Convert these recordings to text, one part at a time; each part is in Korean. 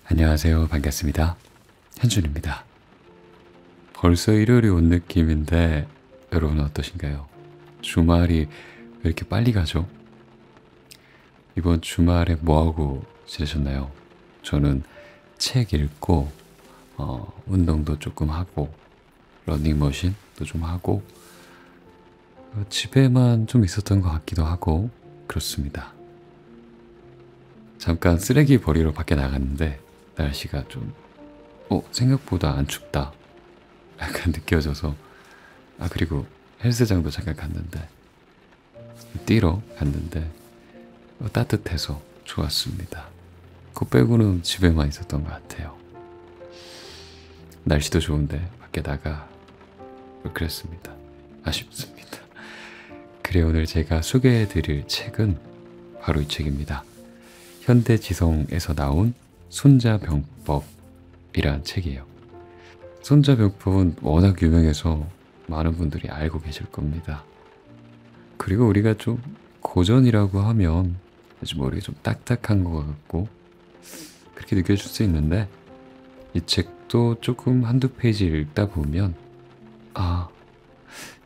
안녕하세요. 반갑습니다. 현준입니다. 벌써 일요일이 온 느낌인데 여러분은 어떠신가요? 주말이 왜 이렇게 빨리 가죠? 이번 주말에 뭐하고 지내셨나요? 저는 책 읽고 운동도 조금 하고 러닝머신도 좀 하고 집에만 좀 있었던 것 같기도 하고 그렇습니다. 잠깐 쓰레기 버리러 밖에 나갔는데 날씨가 좀 생각보다 안 춥다 약간 느껴져서 그리고 헬스장도 잠깐 갔는데 뛰러 갔는데 따뜻해서 좋았습니다. 그거 빼고는 집에만 있었던 것 같아요. 날씨도 좋은데 밖에 나가 그랬습니다. 아쉽습니다. 그래 오늘 제가 소개해드릴 책은 바로 이 책입니다. 현대지성에서 나온 손자병법이란 책이에요. 손자병법은 워낙 유명해서 많은 분들이 알고 계실 겁니다. 그리고 우리가 좀 고전이라고 하면 머리가 좀 딱딱한 것 같고 그렇게 느껴질 수 있는데 이 책도 조금 한두 페이지 읽다 보면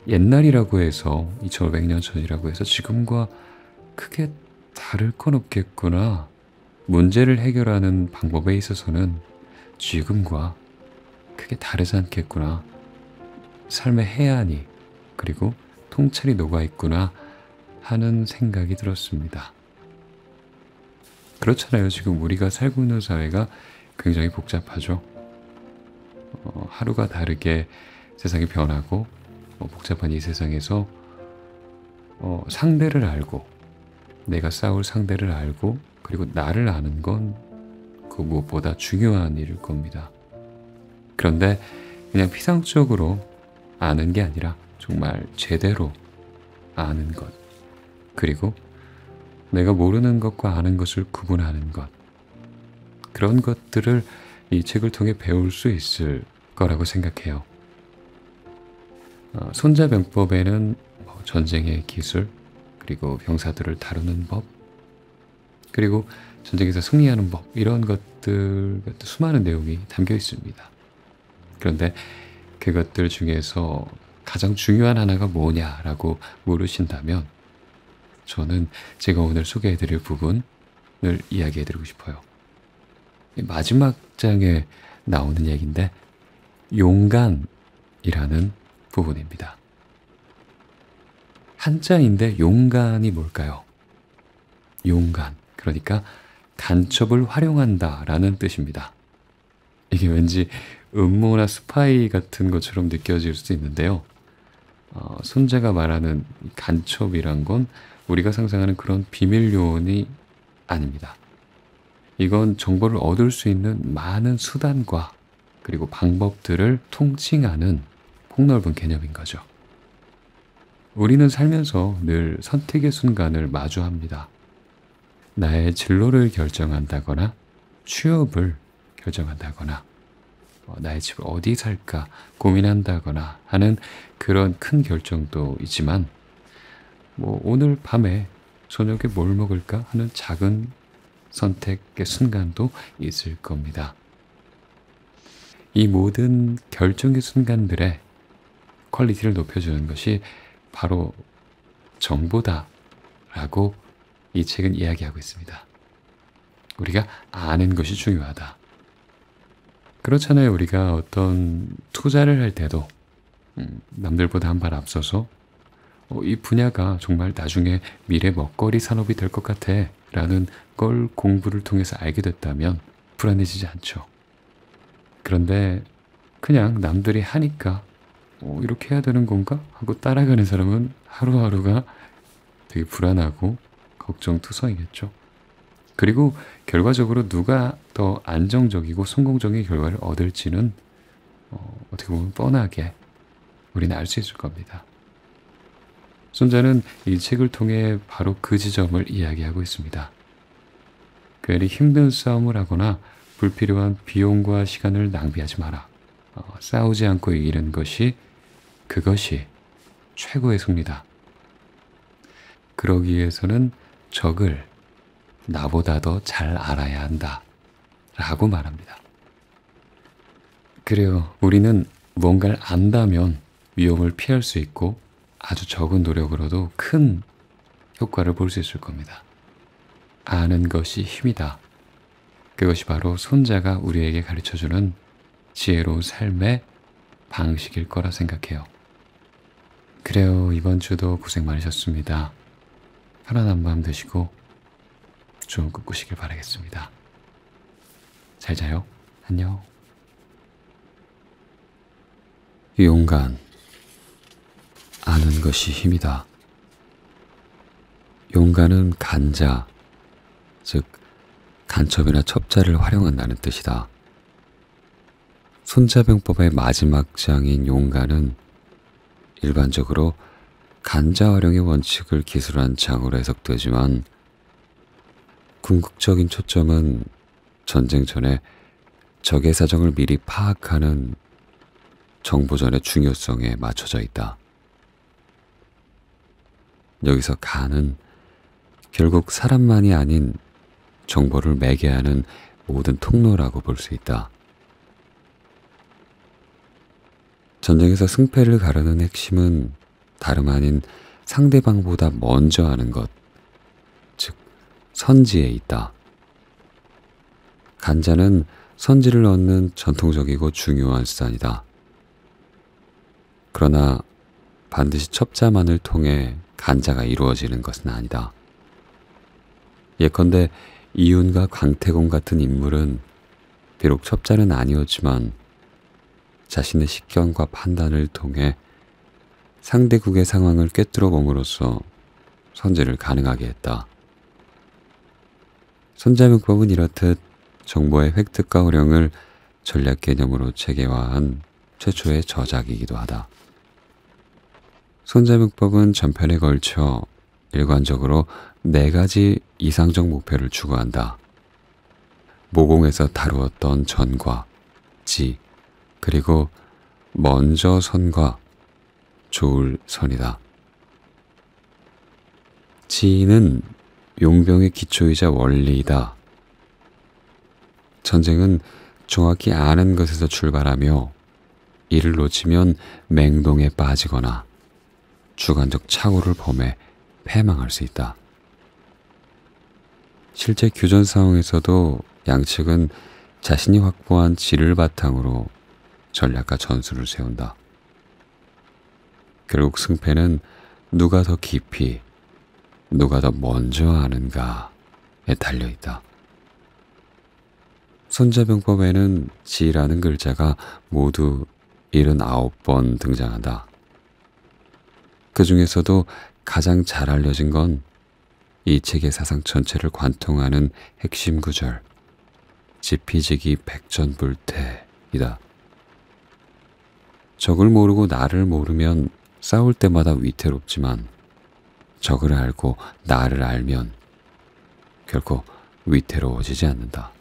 옛날이라고 해서 2500년 전이라고 해서 지금과 크게 다를 건 없겠구나. 문제를 해결하는 방법에 있어서는 지금과 크게 다르지 않겠구나. 삶의 해안이 그리고 통찰이 녹아있구나 하는 생각이 들었습니다. 그렇잖아요. 지금 우리가 살고 있는 사회가 굉장히 복잡하죠. 하루가 다르게 세상이 변하고 복잡한 이 세상에서 상대를 알고 내가 싸울 상대를 알고 그리고 나를 아는 건 그 무엇보다 중요한 일일 겁니다. 그런데 그냥 피상적으로 아는 게 아니라 정말 제대로 아는 것 그리고 내가 모르는 것과 아는 것을 구분하는 것 그런 것들을 이 책을 통해 배울 수 있을 거라고 생각해요. 손자병법에는 전쟁의 기술 그리고 병사들을 다루는 법 그리고 전쟁에서 승리하는 법 이런 것들 수많은 내용이 담겨 있습니다. 그런데 그것들 중에서 가장 중요한 하나가 뭐냐라고 물으신다면 저는 제가 오늘 소개해드릴 부분을 이야기해드리고 싶어요. 마지막 장에 나오는 얘기인데 용간이라는 부분입니다. 한자인데 용간이 뭘까요? 용간, 그러니까 간첩을 활용한다라는 뜻입니다. 이게 왠지 음모나 스파이 같은 것처럼 느껴질 수 있는데요. 손자가 말하는 간첩이란 건 우리가 상상하는 그런 비밀 요원이 아닙니다. 이건 정보를 얻을 수 있는 많은 수단과 그리고 방법들을 통칭하는 폭넓은 개념인 거죠. 우리는 살면서 늘 선택의 순간을 마주합니다. 나의 진로를 결정한다거나 취업을 결정한다거나 나의 집을 어디 살까 고민한다거나 하는 그런 큰 결정도 있지만 오늘 밤에 저녁에 뭘 먹을까 하는 작은 선택의 순간도 있을 겁니다. 이 모든 결정의 순간들의 퀄리티를 높여주는 것이 바로 정보다라고 이 책은 이야기하고 있습니다. 우리가 아는 것이 중요하다. 그렇잖아요. 우리가 어떤 투자를 할 때도 남들보다 한 발 앞서서 이 분야가 정말 나중에 미래 먹거리 산업이 될 것 같아 라는 걸 공부를 통해서 알게 됐다면 불안해지지 않죠. 그런데 그냥 남들이 하니까 이렇게 해야 되는 건가? 하고 따라가는 사람은 하루하루가 되게 불안하고 걱정투성이겠죠. 그리고 결과적으로 누가 더 안정적이고 성공적인 결과를 얻을지는 어떻게 보면 뻔하게 우리는 알 수 있을 겁니다. 손자는 이 책을 통해 바로 그 지점을 이야기하고 있습니다. 괜히 힘든 싸움을 하거나 불필요한 비용과 시간을 낭비하지 마라. 싸우지 않고 이기는 것이 그것이 최고의 승리다. 그러기 위해서는 적을 나보다 더 잘 알아야 한다 라고 말합니다. 그래요. 우리는 뭔가를 안다면 위험을 피할 수 있고 아주 적은 노력으로도 큰 효과를 볼 수 있을 겁니다. 아는 것이 힘이다. 그것이 바로 손자가 우리에게 가르쳐주는 지혜로운 삶의 방식일 거라 생각해요. 그래요. 이번 주도 고생 많으셨습니다. 편안한 밤 되시고 좋은 꿈 꾸시길 바라겠습니다. 잘 자요. 안녕. 용간. 아는 것이 힘이다. 용간은 간자, 즉 간첩이나 첩자를 활용한다는 뜻이다. 손자병법의 마지막 장인 용간은 일반적으로 간자 활용의 원칙을 기술한 장으로 해석되지만 궁극적인 초점은 전쟁 전에 적의 사정을 미리 파악하는 정보전의 중요성에 맞춰져 있다. 여기서 간은 결국 사람만이 아닌 정보를 매개하는 모든 통로라고 볼 수 있다. 전쟁에서 승패를 가르는 핵심은 다름 아닌 상대방보다 먼저 하는 것, 즉 선지에 있다. 간자는 선지를 얻는 전통적이고 중요한 수단이다. 그러나 반드시 첩자만을 통해 간자가 이루어지는 것은 아니다. 예컨대 이윤과 광태공 같은 인물은 비록 첩자는 아니었지만 자신의 식견과 판단을 통해 상대국의 상황을 꿰뚫어 봄으로써 선지를 가능하게 했다. 손자병법은 이렇듯 정보의 획득과 활용을 전략 개념으로 체계화한 최초의 저작이기도 하다. 손자병법은 전편에 걸쳐 일관적으로 4가지 이상적 목표를 추구한다. 모공에서 다루었던 전과 지, 그리고 먼저 선과 좋을 선이다. 지는 용병의 기초이자 원리이다. 전쟁은 정확히 아는 것에서 출발하며 이를 놓치면 맹동에 빠지거나 주관적 착오를 범해 패망할 수 있다. 실제 교전 상황에서도 양측은 자신이 확보한 지를 바탕으로 전략과 전술을 세운다. 결국 승패는 누가 더 깊이, 누가 더 먼저 아는가에 달려있다. 손자병법에는 지라는 글자가 모두 79번 등장한다. 그 중에서도 가장 잘 알려진 건 이 책의 사상 전체를 관통하는 핵심 구절, 지피지기 백전불태이다. 적을 모르고 나를 모르면 싸울 때마다 위태롭지만 적을 알고 나를 알면 결코 위태로워지지 않는다.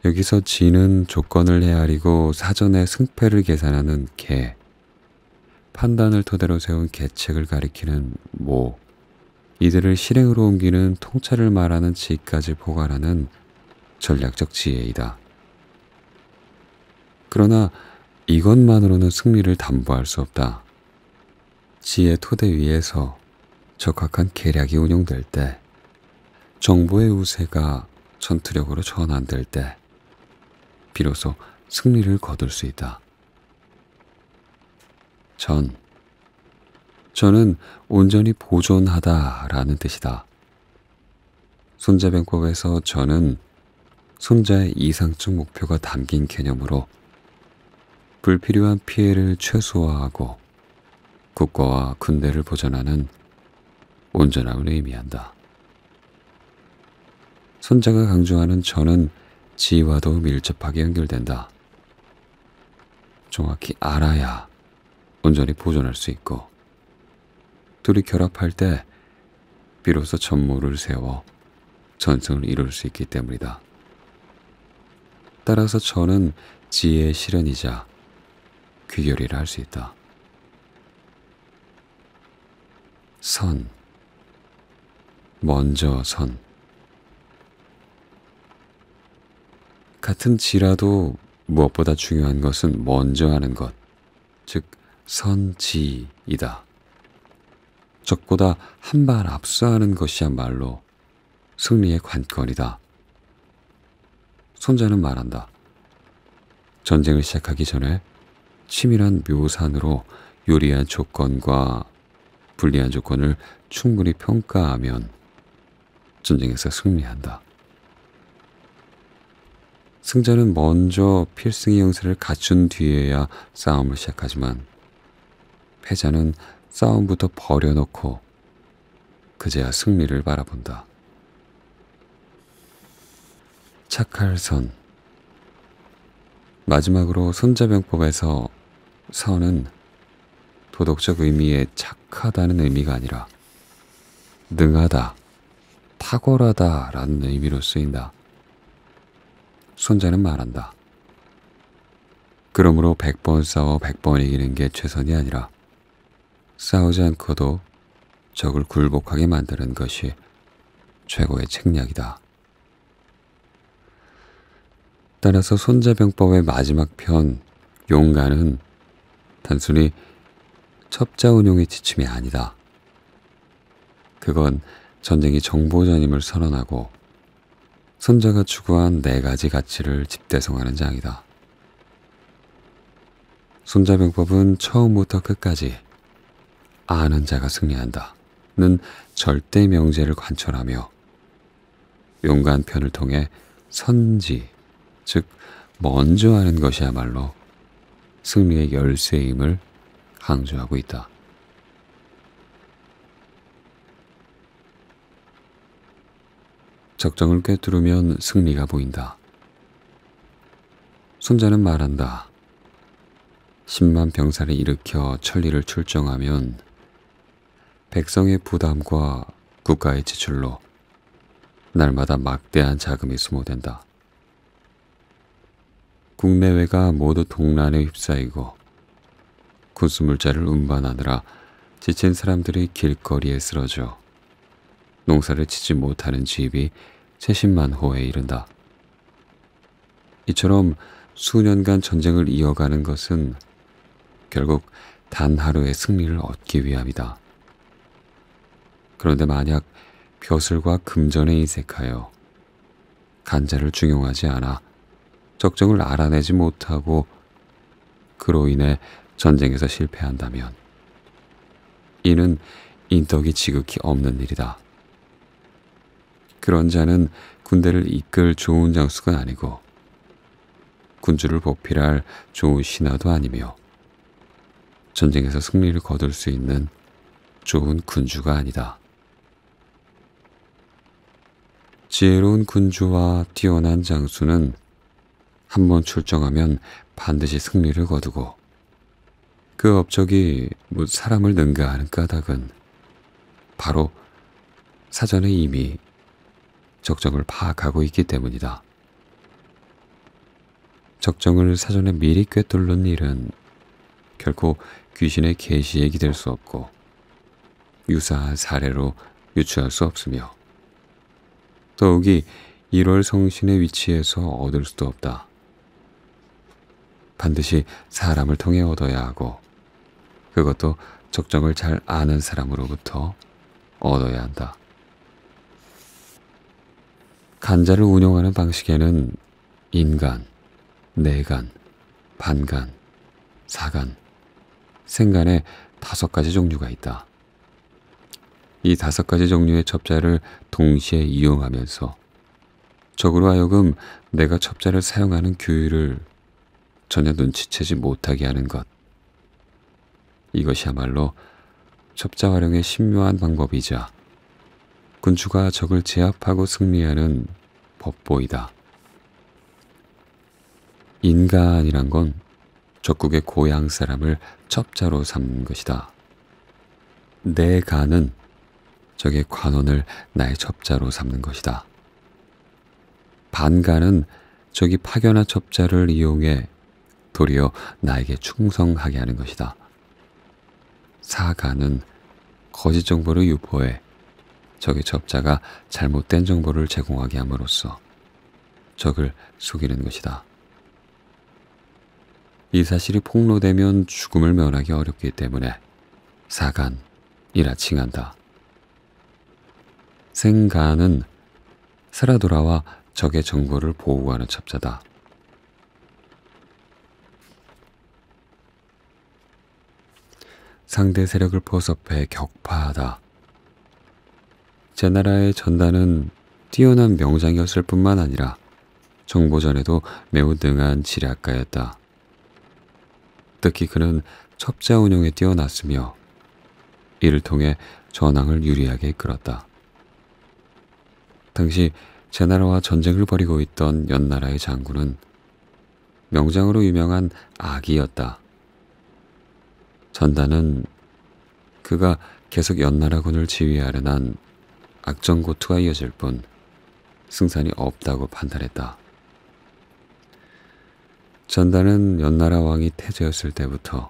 여기서 지는 조건을 헤아리고 사전에 승패를 계산하는 계, 판단을 토대로 세운 계책을 가리키는 모, 이들을 실행으로 옮기는 통찰을 말하는 지까지 포괄하는 전략적 지혜이다. 그러나 이것만으로는 승리를 담보할 수 없다. 지의 토대 위에서 적확한 계략이 운용될 때, 정보의 우세가 전투력으로 전환될 때 비로소 승리를 거둘 수 있다. 저는 온전히 보존하다라는 뜻이다. 손자병법에서 저는 손자의 이상적 목표가 담긴 개념으로 불필요한 피해를 최소화하고 국가와 군대를 보존하는 온전함을 의미한다. 손자가 강조하는 저는 지와도 밀접하게 연결된다. 정확히 알아야 온전히 보존할 수 있고 둘이 결합할 때 비로소 전무를 세워 전승을 이룰 수 있기 때문이다. 따라서 저는 지혜의 실현이자 귀결이라 할 수 있다. 선, 먼저 선. 같은 지라도 무엇보다 중요한 것은 먼저 하는 것, 즉 선지이다. 적보다 한 발 앞서하는 것이야말로 승리의 관건이다. 손자는 말한다. 전쟁을 시작하기 전에 치밀한 묘산으로 유리한 조건과 불리한 조건을 충분히 평가하면 전쟁에서 승리한다. 승자는 먼저 필승의 형세를 갖춘 뒤에야 싸움을 시작하지만 패자는 싸움부터 버려놓고 그제야 승리를 바라본다. 착할 선. 마지막으로 손자병법에서 선은 도덕적 의미의 착하다는 의미가 아니라 능하다, 탁월하다 라는 의미로 쓰인다. 손자는 말한다. 그러므로 100번 싸워 100번 이기는 게 최선이 아니라 싸우지 않고도 적을 굴복하게 만드는 것이 최고의 책략이다. 따라서 손자병법의 마지막 편 용가는 단순히 첩자운용의 지침이 아니다. 그건 전쟁이 정보전임을 선언하고 손자가 추구한 4가지 가치를 집대성하는 장이다. 손자병법은 처음부터 끝까지 아는 자가 승리한다는 절대 명제를 관철하며 용가한 편을 통해 선지, 즉 먼저 하는 것이야말로 승리의 열쇠임을 강조하고 있다. 적정을 꿰뚫으면 승리가 보인다. 손자는 말한다. 10만 병사를 일으켜 천리를 출정하면 백성의 부담과 국가의 지출로 날마다 막대한 자금이 소모된다. 국내외가 모두 동란에 휩싸이고 군수물자를 운반하느라 지친 사람들이 길거리에 쓰러져 농사를 짓지 못하는 집이 채십만 호에 이른다. 이처럼 수년간 전쟁을 이어가는 것은 결국 단 하루의 승리를 얻기 위함이다. 그런데 만약 벼슬과 금전에 인색하여 간자를 중용하지 않아 적정을 알아내지 못하고 그로 인해 전쟁에서 실패한다면 이는 인덕이 지극히 없는 일이다. 그런 자는 군대를 이끌 좋은 장수가 아니고 군주를 보필할 좋은 신하도 아니며 전쟁에서 승리를 거둘 수 있는 좋은 군주가 아니다. 지혜로운 군주와 뛰어난 장수는 한번 출정하면 반드시 승리를 거두고 그 업적이 사람을 능가하는 까닭은 바로 사전에 이미 적정을 파악하고 있기 때문이다. 적정을 사전에 미리 꿰뚫는 일은 결코 귀신의 계시에 기댈 수 없고 유사한 사례로 유추할 수 없으며 더욱이 1월 성신의 위치에서 얻을 수도 없다. 반드시 사람을 통해 얻어야 하고 그것도 적정을 잘 아는 사람으로부터 얻어야 한다. 간자를 운용하는 방식에는 인간, 내간, 반간, 사간, 생간의 5가지 종류가 있다. 이 5가지 종류의 첩자를 동시에 이용하면서 적으로 하여금 내가 첩자를 사용하는 규율을 전혀 눈치채지 못하게 하는 것. 이것이야말로 첩자 활용의 신묘한 방법이자 군주가 적을 제압하고 승리하는 법보이다. 인간이란 건 적국의 고향 사람을 첩자로 삼는 것이다. 내 간은 적의 관원을 나의 첩자로 삼는 것이다. 반간은 적이 파견한 첩자를 이용해 도리어 나에게 충성하게 하는 것이다. 사간은 거짓 정보를 유포해 적의 첩자가 잘못된 정보를 제공하게 함으로써 적을 속이는 것이다. 이 사실이 폭로되면 죽음을 면하기 어렵기 때문에 사간이라 칭한다. 생간은 살아 돌아와 적의 정보를 보호하는 첩자다. 상대 세력을 포섭해 격파하다. 제나라의 전단은 뛰어난 명장이었을 뿐만 아니라 정보전에도 매우 능한 지략가였다. 특히 그는 첩자 운용에 뛰어났으며 이를 통해 전황을 유리하게 이끌었다. 당시 제나라와 전쟁을 벌이고 있던 연나라의 장군은 명장으로 유명한 악이었다. 전단은 그가 계속 연나라군을 지휘하려는 한 악정고투가 이어질 뿐 승산이 없다고 판단했다. 전단은 연나라 왕이 태제였을 때부터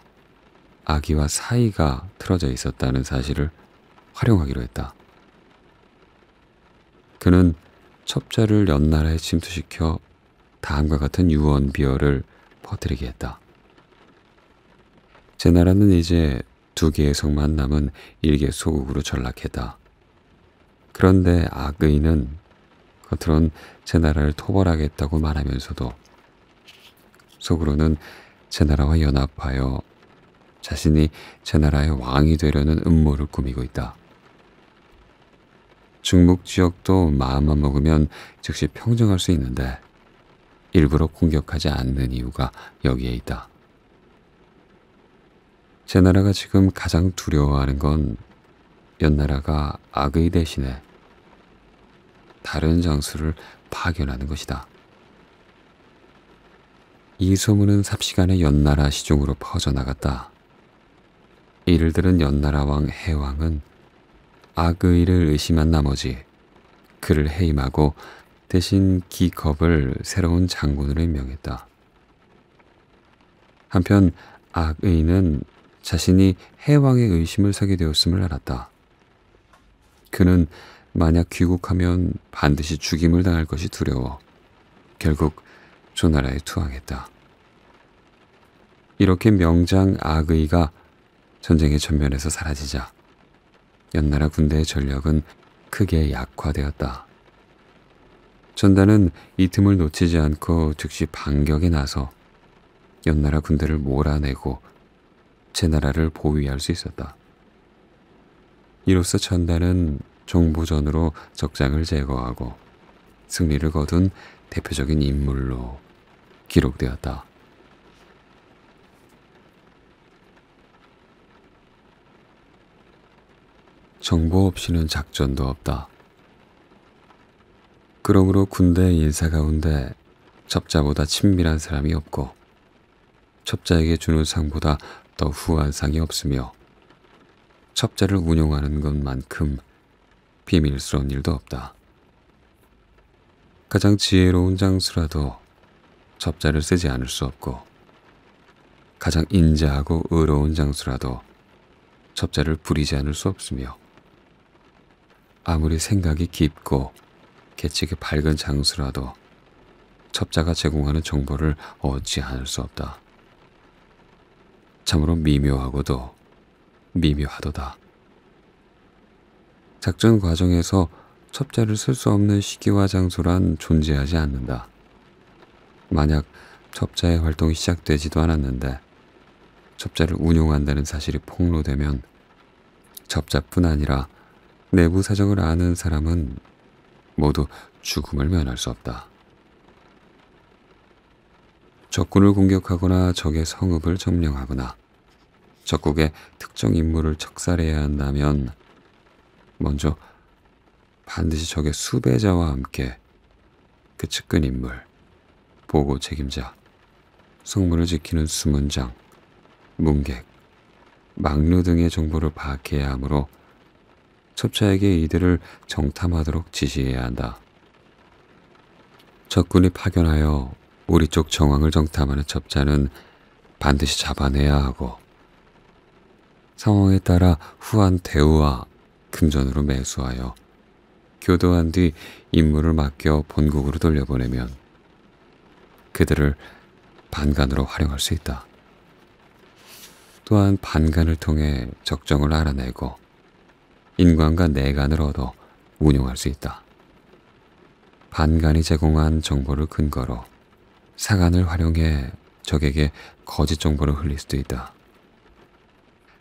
아기와 사이가 틀어져 있었다는 사실을 활용하기로 했다. 그는 첩자를 연나라에 침투시켜 다음과 같은 유언비어를 퍼뜨리게 했다. 제나라는 이제 2개의 성만 남은 일개 소국으로 전락했다. 그런데 악의는 겉으론 제나라를 토벌하겠다고 말하면서도 속으로는 제나라와 연합하여 자신이 제나라의 왕이 되려는 음모를 꾸미고 있다. 중목 지역도 마음만 먹으면 즉시 평정할 수 있는데 일부러 공격하지 않는 이유가 여기에 있다. 제나라가 지금 가장 두려워하는 건 연나라가 악의 대신에 다른 장수를 파견하는 것이다. 이 소문은 삽시간에 연나라 시중으로 퍼져나갔다. 이를 들은 연나라 왕 해왕은 악의를 의심한 나머지 그를 해임하고 대신 기겁을 새로운 장군으로 임명했다. 한편 악의는 자신이 해왕의 의심을 사게 되었음을 알았다. 그는 만약 귀국하면 반드시 죽임을 당할 것이 두려워 결국 조나라에 투항했다. 이렇게 명장 악의가 전쟁의 전면에서 사라지자 연나라 군대의 전력은 크게 약화되었다. 전단은 이 틈을 놓치지 않고 즉시 반격에 나서 연나라 군대를 몰아내고 제나라를 보위할 수 있었다. 이로써 전단은 정보전으로 적장을 제거하고 승리를 거둔 대표적인 인물로 기록되었다. 정보 없이는 작전도 없다. 그러므로 군대 인사 가운데 첩자보다 친밀한 사람이 없고 첩자에게 주는 상보다 더 후한 상이 없으며 첩자를 운용하는 것만큼 비밀스러운 일도 없다. 가장 지혜로운 장수라도 첩자를 쓰지 않을 수 없고 가장 인자하고 의로운 장수라도 첩자를 부리지 않을 수 없으며 아무리 생각이 깊고 계책이 밝은 장수라도 첩자가 제공하는 정보를 얻지 않을 수 없다. 참으로 미묘하고도 미묘하도다. 작전 과정에서 첩자를 쓸 수 없는 시기와 장소란 존재하지 않는다. 만약 첩자의 활동이 시작되지도 않았는데 첩자를 운용한다는 사실이 폭로되면 첩자뿐 아니라 내부 사정을 아는 사람은 모두 죽음을 면할 수 없다. 적군을 공격하거나 적의 성읍을 점령하거나 적국의 특정 인물을 척살해야 한다면 먼저 반드시 적의 수배자와 함께 그 측근 인물, 보고 책임자, 성문을 지키는 수문장, 문객, 막루 등의 정보를 파악해야 하므로 첩자에게 이들을 정탐하도록 지시해야 한다. 적군이 파견하여 우리 쪽 정황을 정탐하는 첩자는 반드시 잡아내야 하고 상황에 따라 후한 대우와 금전으로 매수하여 교도한 뒤 임무를 맡겨 본국으로 돌려보내면 그들을 반간으로 활용할 수 있다. 또한 반간을 통해 적정을 알아내고 인간과 내간을 얻어 운용할 수 있다. 반간이 제공한 정보를 근거로 사간을 활용해 적에게 거짓 정보를 흘릴 수도 있다.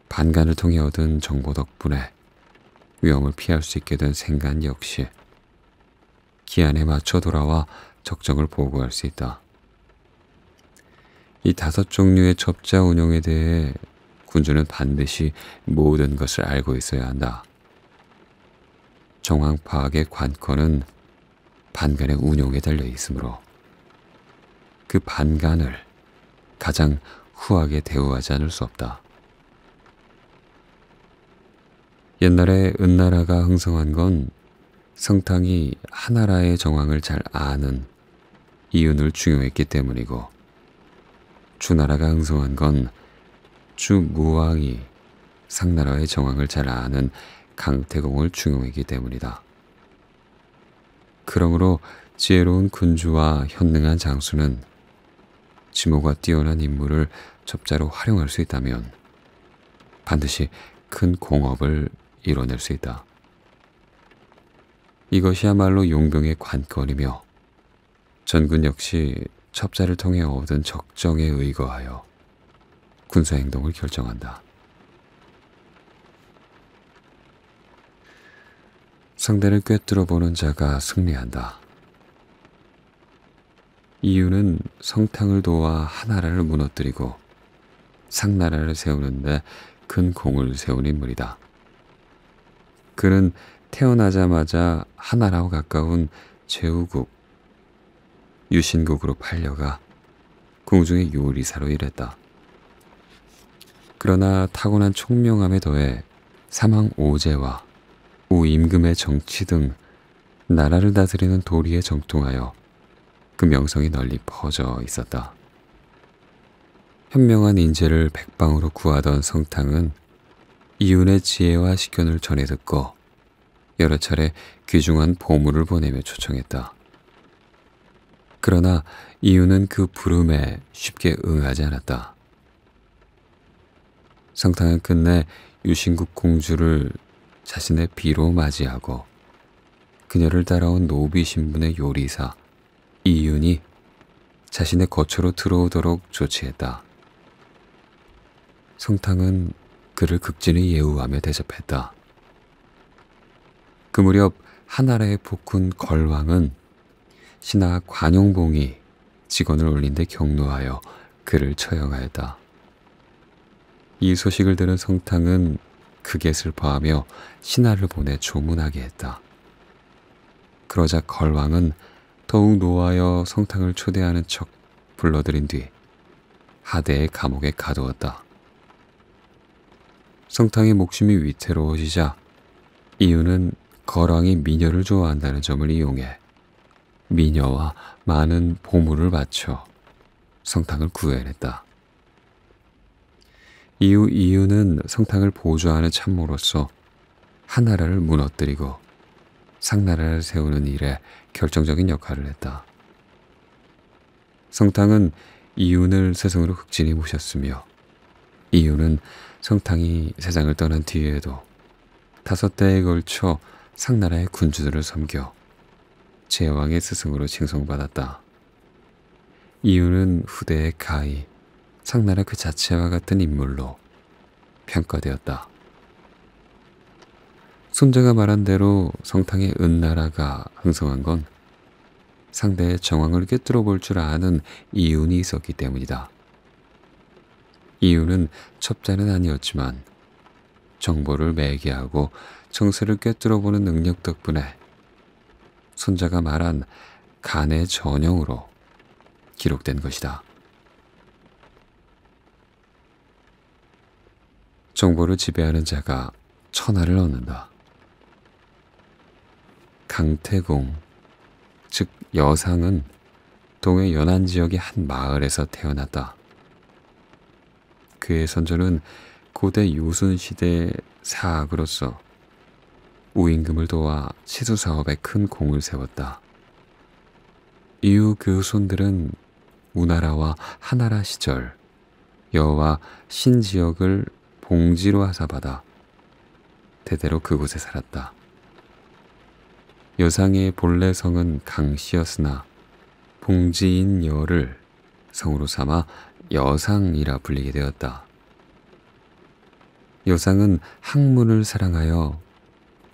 반간을 통해 얻은 정보 덕분에 위험을 피할 수 있게 된 생간 역시 기한에 맞춰 돌아와 적정을 보고할 수 있다. 이 5종류의 첩자 운용에 대해 군주는 반드시 모든 것을 알고 있어야 한다. 정황 파악의 관건은 반간의 운용에 달려 있으므로 그 반간을 가장 후하게 대우하지 않을 수 없다. 옛날에 은나라가 흥성한 건 성탕이 하나라의 정황을 잘 아는 이윤을 중요했기 때문이고, 주나라가 흥성한 건 주무왕이 상나라의 정황을 잘 아는 강태공을 중용했기 때문이다. 그러므로 지혜로운 군주와 현능한 장수는 지모가 뛰어난 인물을 첩자로 활용할 수 있다면 반드시 큰 공업을 이뤄낼 수 있다. 이것이야말로 용병의 관건이며 전군 역시 첩자를 통해 얻은 적정에 의거하여 군사 행동을 결정한다. 상대를 꿰뚫어 보는 자가 승리한다. 이유는 성탕을 도와 하나라를 무너뜨리고 상나라를 세우는데 큰 공을 세운 인물이다. 그는 태어나자마자 하나라와 가까운 제후국, 유신국으로 팔려가 궁중의 요리사로 일했다. 그러나 타고난 총명함에 더해 사망 오제와 우임금의 정치 등 나라를 다스리는 도리에 정통하여 그 명성이 널리 퍼져 있었다. 현명한 인재를 백방으로 구하던 성탕은 이윤의 지혜와 식견을 전해 듣고 여러 차례 귀중한 보물을 보내며 초청했다. 그러나 이윤은 그 부름에 쉽게 응하지 않았다. 성탕은 끝내 유신국 공주를 자신의 비로 맞이하고 그녀를 따라온 노비 신분의 요리사 이윤이 자신의 거처로 들어오도록 조치했다. 성탕은 그를 극진히 예우하며 대접했다. 그 무렵 하나라의 폭군 걸왕은 신하 관용봉이 직언을 올린 데 경노하여 그를 처형하였다. 이 소식을 들은 성탕은 크게 슬퍼하며 신하를 보내 조문하게 했다. 그러자 걸왕은 더욱 노하여 성탕을 초대하는 척 불러들인 뒤 하대의 감옥에 가두었다. 성탕의 목숨이 위태로워지자 이유는 걸왕이 미녀를 좋아한다는 점을 이용해 미녀와 많은 보물을 바쳐 성탕을 구해냈다. 이후 이유는 성탕을 보조하는 참모로서 하나라를 무너뜨리고 상나라를 세우는 일에 결정적인 역할을 했다. 성탕은 이윤을 세성으로 극진히 모셨으며 이윤은 성탕이 세상을 떠난 뒤에도 5대에 걸쳐 상나라의 군주들을 섬겨 제왕의 스승으로 칭송받았다. 이윤은 후대의 가히 상나라 그 자체와 같은 인물로 평가되었다. 손자가 말한 대로 성탕의 은나라가 흥성한 건 상대의 정황을 꿰뚫어 볼 줄 아는 이윤이 있었기 때문이다. 이윤은 첩자는 아니었지만 정보를 매개하고 정세를 꿰뚫어 보는 능력 덕분에 손자가 말한 간의 전형으로 기록된 것이다. 정보를 지배하는 자가 천하를 얻는다. 강태공, 즉 여상은 동해 연안 지역의 한 마을에서 태어났다. 그의 선조는 고대 유순시대의 사학으로서 우임금을 도와 치수사업에 큰 공을 세웠다. 이후 그 후손들은 우나라와 하나라 시절 여와 신지역을 봉지로 하사받아 대대로 그곳에 살았다. 여상의 본래 성은 강씨였으나 봉지인 여를 성으로 삼아 여상이라 불리게 되었다. 여상은 학문을 사랑하여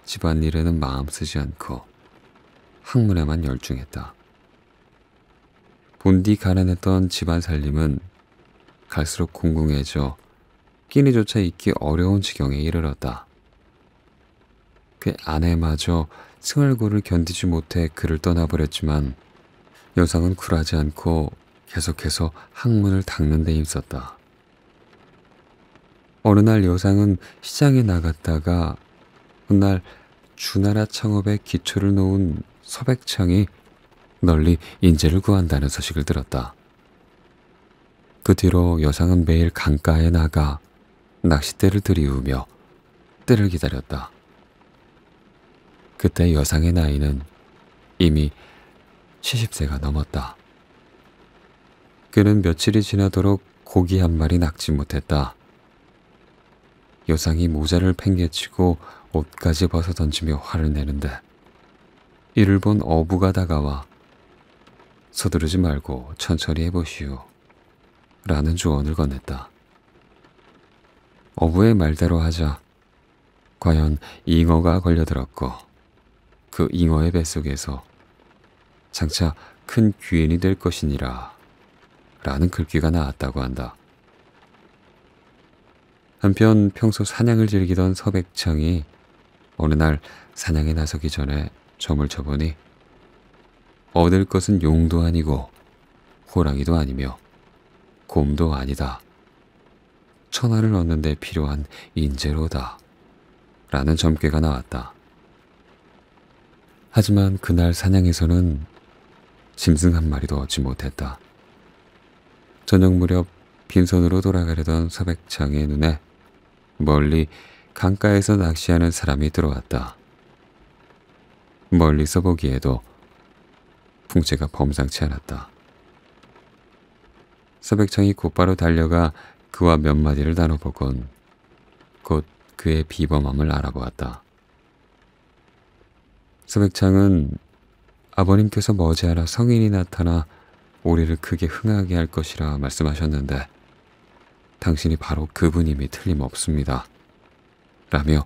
집안일에는 마음 쓰지 않고 학문에만 열중했다. 본디 가난했던 집안 살림은 갈수록 궁궁해져 끼니조차 있기 어려운 지경에 이르렀다. 그 아내마저 승얼고를 견디지 못해 그를 떠나버렸지만 여상은 굴하지 않고 계속해서 학문을 닦는 데 힘썼다. 어느 날 여상은 시장에 나갔다가 훗날 주나라 창업에 기초를 놓은 서백창이 널리 인재를 구한다는 소식을 들었다. 그 뒤로 여상은 매일 강가에 나가 낚싯대를 들이우며 때를 기다렸다. 그때 여상의 나이는 이미 70세가 넘었다. 그는 며칠이 지나도록 고기 한 마리 낚지 못했다. 여상이 모자를 팽개치고 옷까지 벗어 던지며 화를 내는데 이를 본 어부가 다가와 서두르지 말고 천천히 해보시오 라는 조언을 건넸다. 어부의 말대로 하자 과연 잉어가 걸려들었고 그 잉어의 뱃속에서 장차 큰 귀인이 될 것이니라 라는 글귀가 나왔다고 한다. 한편 평소 사냥을 즐기던 서백창이 어느 날 사냥에 나서기 전에 점을 쳐보니 얻을 것은 용도 아니고 호랑이도 아니며 곰도 아니다. 천하를 얻는 데 필요한 인재로다 라는 점괘가 나왔다. 하지만 그날 사냥에서는 짐승 한 마리도 얻지 못했다. 저녁 무렵 빈손으로 돌아가려던 서백창의 눈에 멀리 강가에서 낚시하는 사람이 들어왔다. 멀리서 보기에도 풍채가 범상치 않았다. 서백창이 곧바로 달려가 그와 몇 마디를 나눠보곤 곧 그의 비범함을 알아보았다. 서백창은 아버님께서 머지않아 성인이 나타나 우리를 크게 흥하게 할 것이라 말씀하셨는데 당신이 바로 그분임이 틀림없습니다. 라며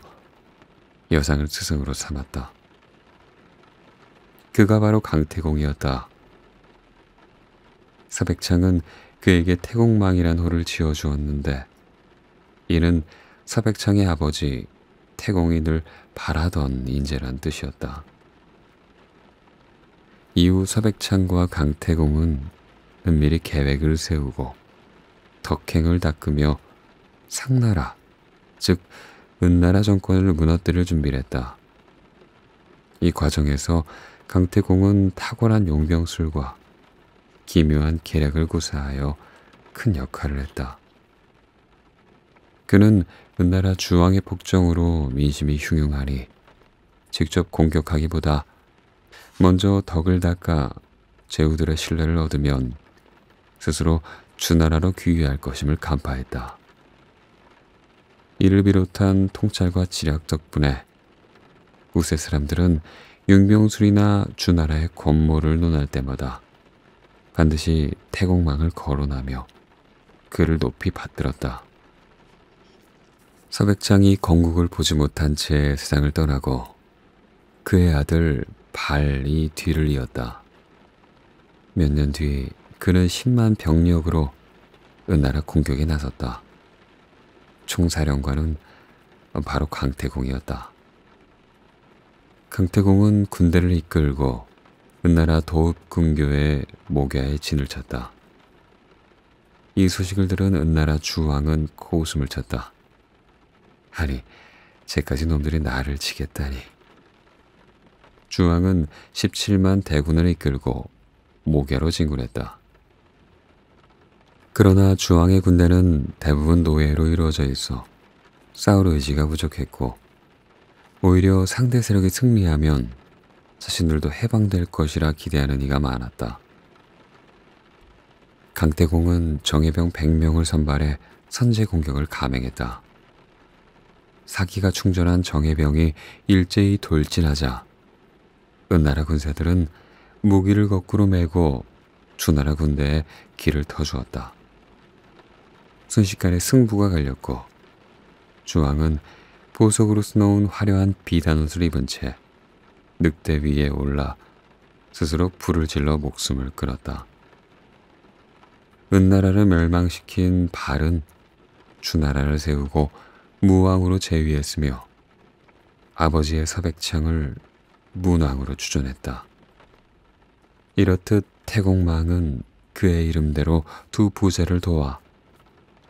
여상을 스승으로 삼았다. 그가 바로 강태공이었다. 서백창은 그에게 태공망이란 호를 지어주었는데 이는 서백창의 아버지 태공이 늘 바라던 인재란 뜻이었다. 이후 서백창과 강태공은 은밀히 계획을 세우고 덕행을 닦으며 상나라, 즉 은나라 정권을 무너뜨릴 준비를 했다. 이 과정에서 강태공은 탁월한 용병술과 기묘한 계략을 구사하여 큰 역할을 했다. 그는 은나라 주왕의 폭정으로 민심이 흉흉하니 직접 공격하기보다 먼저 덕을 닦아 제후들의 신뢰를 얻으면 스스로 주나라로 귀위할 것임을 간파했다. 이를 비롯한 통찰과 지략 덕분에 우세 사람들은 용병술이나 주나라의 권모를 논할 때마다 반드시 태공망을 거론하며 그를 높이 받들었다. 서백창이 건국을 보지 못한 채 세상을 떠나고 그의 아들 발이 뒤를 이었다. 몇 년 뒤 그는 10만 병력으로 은나라 공격에 나섰다. 총사령관은 바로 강태공이었다. 강태공은 군대를 이끌고 은나라 도읍군교의 목야에 진을 쳤다. 이 소식을 들은 은나라 주왕은 코웃음을 쳤다. 아니, 쟤까지 놈들이 나를 치겠다니. 주왕은 17만 대군을 이끌고 목야로 진군했다. 그러나 주왕의 군대는 대부분 노예로 이루어져 있어 싸울 의지가 부족했고 오히려 상대 세력이 승리하면 자신들도 해방될 것이라 기대하는 이가 많았다. 강태공은 정예병 100명을 선발해 선제 공격을 감행했다. 사기가 충전한 정예병이 일제히 돌진하자 은나라 군사들은 무기를 거꾸로 메고 주나라 군대에 길을 터주었다. 순식간에 승부가 갈렸고 주왕은 보석으로 써놓은 화려한 비단옷을 입은 채 늑대 위에 올라 스스로 불을 질러 목숨을 끊었다. 은나라를 멸망시킨 발은 주나라를 세우고 무왕으로 재위했으며 아버지의 서백창을 문왕으로 추존했다. 이렇듯 태공망은 그의 이름대로 두 부제를 도와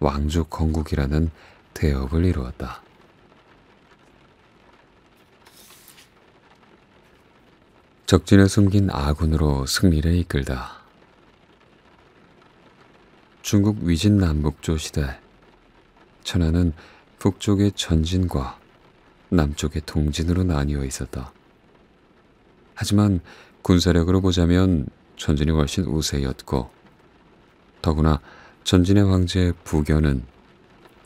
왕족 건국이라는 대업을 이루었다. 적진에 숨긴 아군으로 승리를 이끌다. 중국 위진 남북조 시대, 천하는 북쪽의 전진과 남쪽의 동진으로 나뉘어 있었다. 하지만 군사력으로 보자면 전진이 훨씬 우세였고, 더구나 전진의 황제 부견은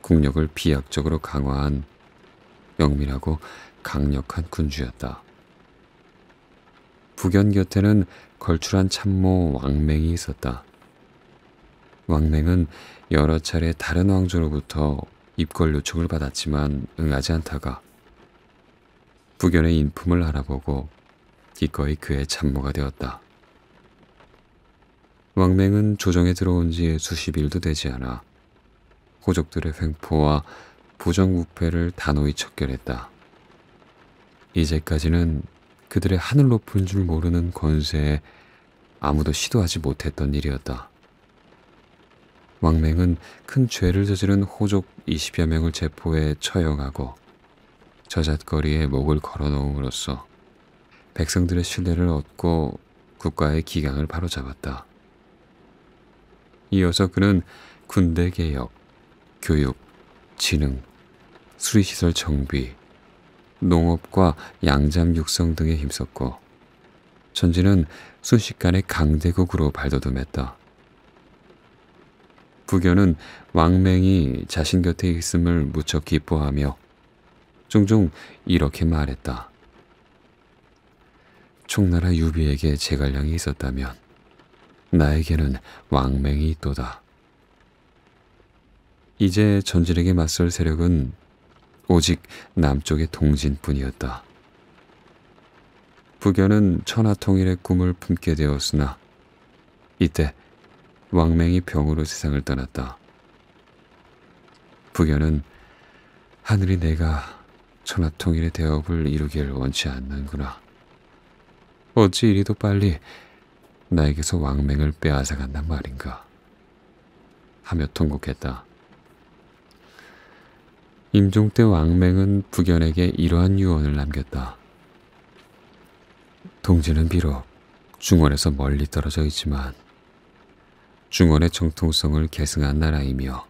국력을 비약적으로 강화한 영민하고 강력한 군주였다. 부견 곁에는 걸출한 참모 왕맹이 있었다. 왕맹은 여러 차례 다른 왕조로부터 입걸 요청을 받았지만 응하지 않다가 부견의 인품을 알아보고 기꺼이 그의 참모가 되었다. 왕맹은 조정에 들어온 지 수십일도 되지 않아 호족들의 횡포와 부정부패를 단호히 척결했다. 이제까지는 그들의 하늘 높은 줄 모르는 권세에 아무도 시도하지 못했던 일이었다. 왕맹은 큰 죄를 저지른 호족 20여 명을 체포해 처형하고 저잣거리에 목을 걸어놓음으로써 백성들의 신뢰를 얻고 국가의 기강을 바로잡았다. 이어서 그는 군대 개혁, 교육, 진흥, 수리시설 정비, 농업과 양잠 육성 등에 힘썼고 전진은 순식간에 강대국으로 발돋움했다. 부견은 왕맹이 자신 곁에 있음을 무척 기뻐하며 종종 이렇게 말했다. 총나라 유비에게 제갈량이 있었다면 나에게는 왕맹이 있도다. 이제 전진에게 맞설 세력은 오직 남쪽의 동진뿐이었다. 부견은 천하통일의 꿈을 품게 되었으나 이때 왕맹이 병으로 세상을 떠났다. 부견은 하늘이 내가 천하통일의 대업을 이루기를 원치 않는구나. 어찌 이리도 빨리 나에게서 왕맹을 빼앗아간단 말인가 하며 통곡했다. 임종 때 왕맹은 부견에게 이러한 유언을 남겼다. 동진은 비록 중원에서 멀리 떨어져 있지만 중원의 정통성을 계승한 나라이며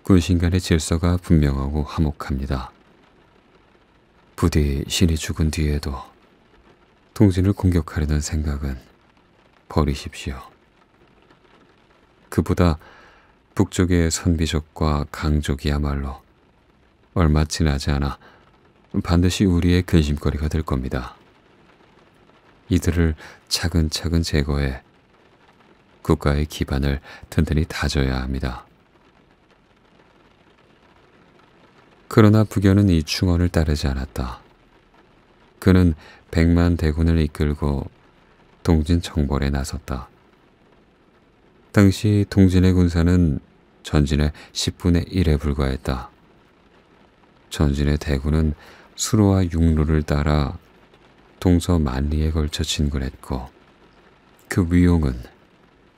군신 간의 질서가 분명하고 화목합니다. 부디 신이 죽은 뒤에도 동진을 공격하려는 생각은 버리십시오. 그보다 북쪽의 선비족과 강족이야말로 얼마 지나지 않아 반드시 우리의 근심거리가 될 겁니다. 이들을 차근차근 제거해 국가의 기반을 튼튼히 다져야 합니다. 그러나 부견은 이 충언을 따르지 않았다. 그는 100만 대군을 이끌고 동진 정벌에 나섰다. 당시 동진의 군사는 전진의 10분의 1에 불과했다. 전진의 대군은 수로와 육로를 따라 동서 만리에 걸쳐 진군했고 그 위용은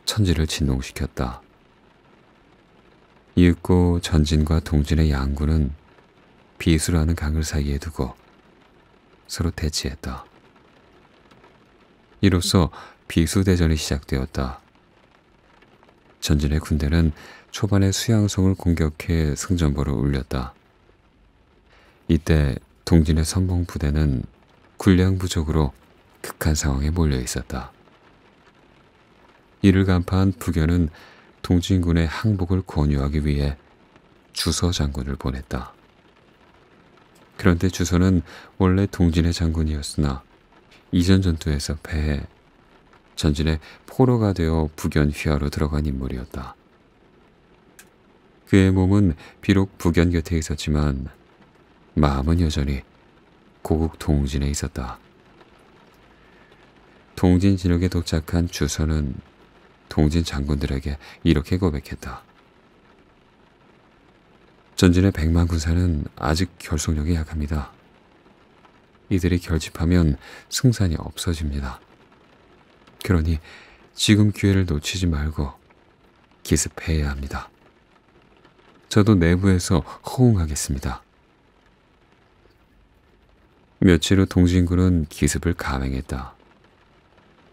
천지를 진동시켰다. 이윽고 전진과 동진의 양군은 비수라는 강을 사이에 두고 서로 대치했다. 이로써 비수대전이 시작되었다. 전진의 군대는 초반에 수양성을 공격해 승전보를 울렸다. 이때 동진의 선봉 부대는 군량 부족으로 극한 상황에 몰려 있었다. 이를 간파한 부견은 동진군의 항복을 권유하기 위해 주서 장군을 보냈다. 그런데 주서는 원래 동진의 장군이었으나 이전 전투에서 패해 전진의 포로가 되어 부견 휘하로 들어간 인물이었다. 그의 몸은 비록 부견 곁에 있었지만 마음은 여전히 고국 동진에 있었다. 동진 진역에 도착한 주서는 동진 장군들에게 이렇게 고백했다. 전진의 100만 군사는 아직 결속력이 약합니다. 이들이 결집하면 승산이 없어집니다. 그러니 지금 기회를 놓치지 말고 기습해야 합니다. 저도 내부에서 호응하겠습니다. 며칠 후 동진군은 기습을 감행했다.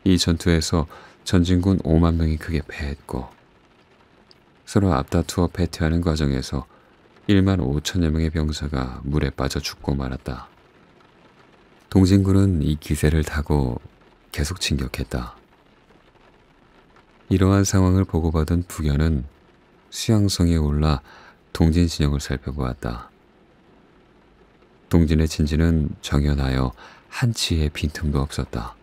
이 전투에서 전진군 5만 명이 크게 패했고 서로 앞다투어 패퇴하는 과정에서 1만 5천여 명의 병사가 물에 빠져 죽고 말았다. 동진군은 이 기세를 타고 계속 진격했다. 이러한 상황을 보고받은 부견은 수양성에 올라 동진 진영을 살펴보았다. 동진의 진지는 정연하여 한치의 빈틈도 없었다.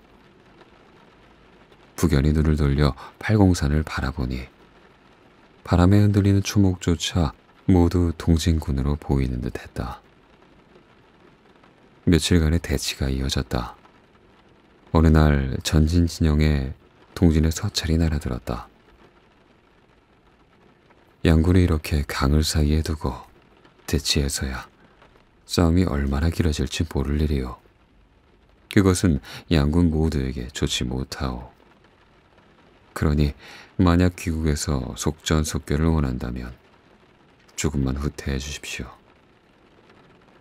부견이 눈을 돌려 팔공산을 바라보니 바람에 흔들리는 초목조차 모두 동진군으로 보이는 듯했다. 며칠간의 대치가 이어졌다. 어느 날 전진 진영에 동진의 서찰이 날아들었다. 양군이 이렇게 강을 사이에 두고 대치해서야 싸움이 얼마나 길어질지 모를 일이오. 그것은 양군 모두에게 좋지 못하오. 그러니 만약 귀국에서 속전속결을 원한다면 조금만 후퇴해 주십시오.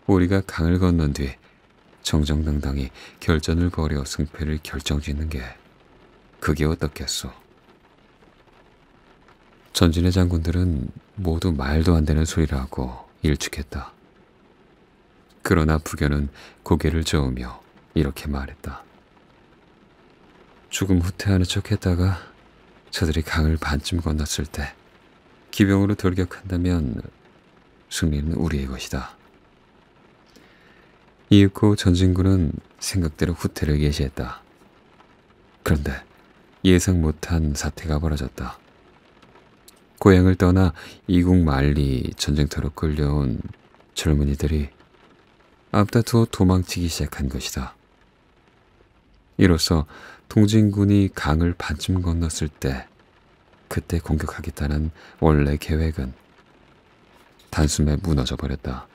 우리가 강을 건넌 뒤 정정당당히 결전을 벌여 승패를 결정짓는 게 그게 어떻겠소. 전진의 장군들은 모두 말도 안 되는 소리라고 일축했다. 그러나 부견은 고개를 저으며 이렇게 말했다. 조금 후퇴하는 척했다가 저들이 강을 반쯤 건넜을 때 기병으로 돌격한다면 승리는 우리의 것이다. 이윽고 전진군은 생각대로 후퇴를 예시했다. 그런데 예상 못한 사태가 벌어졌다. 고향을 떠나 이국 만리 전쟁터로 끌려온 젊은이들이 앞다투어 도망치기 시작한 것이다. 이로써 동진군이 강을 반쯤 건넜을 때 그때 공격하겠다는 원래 계획은 단숨에 무너져 버렸다.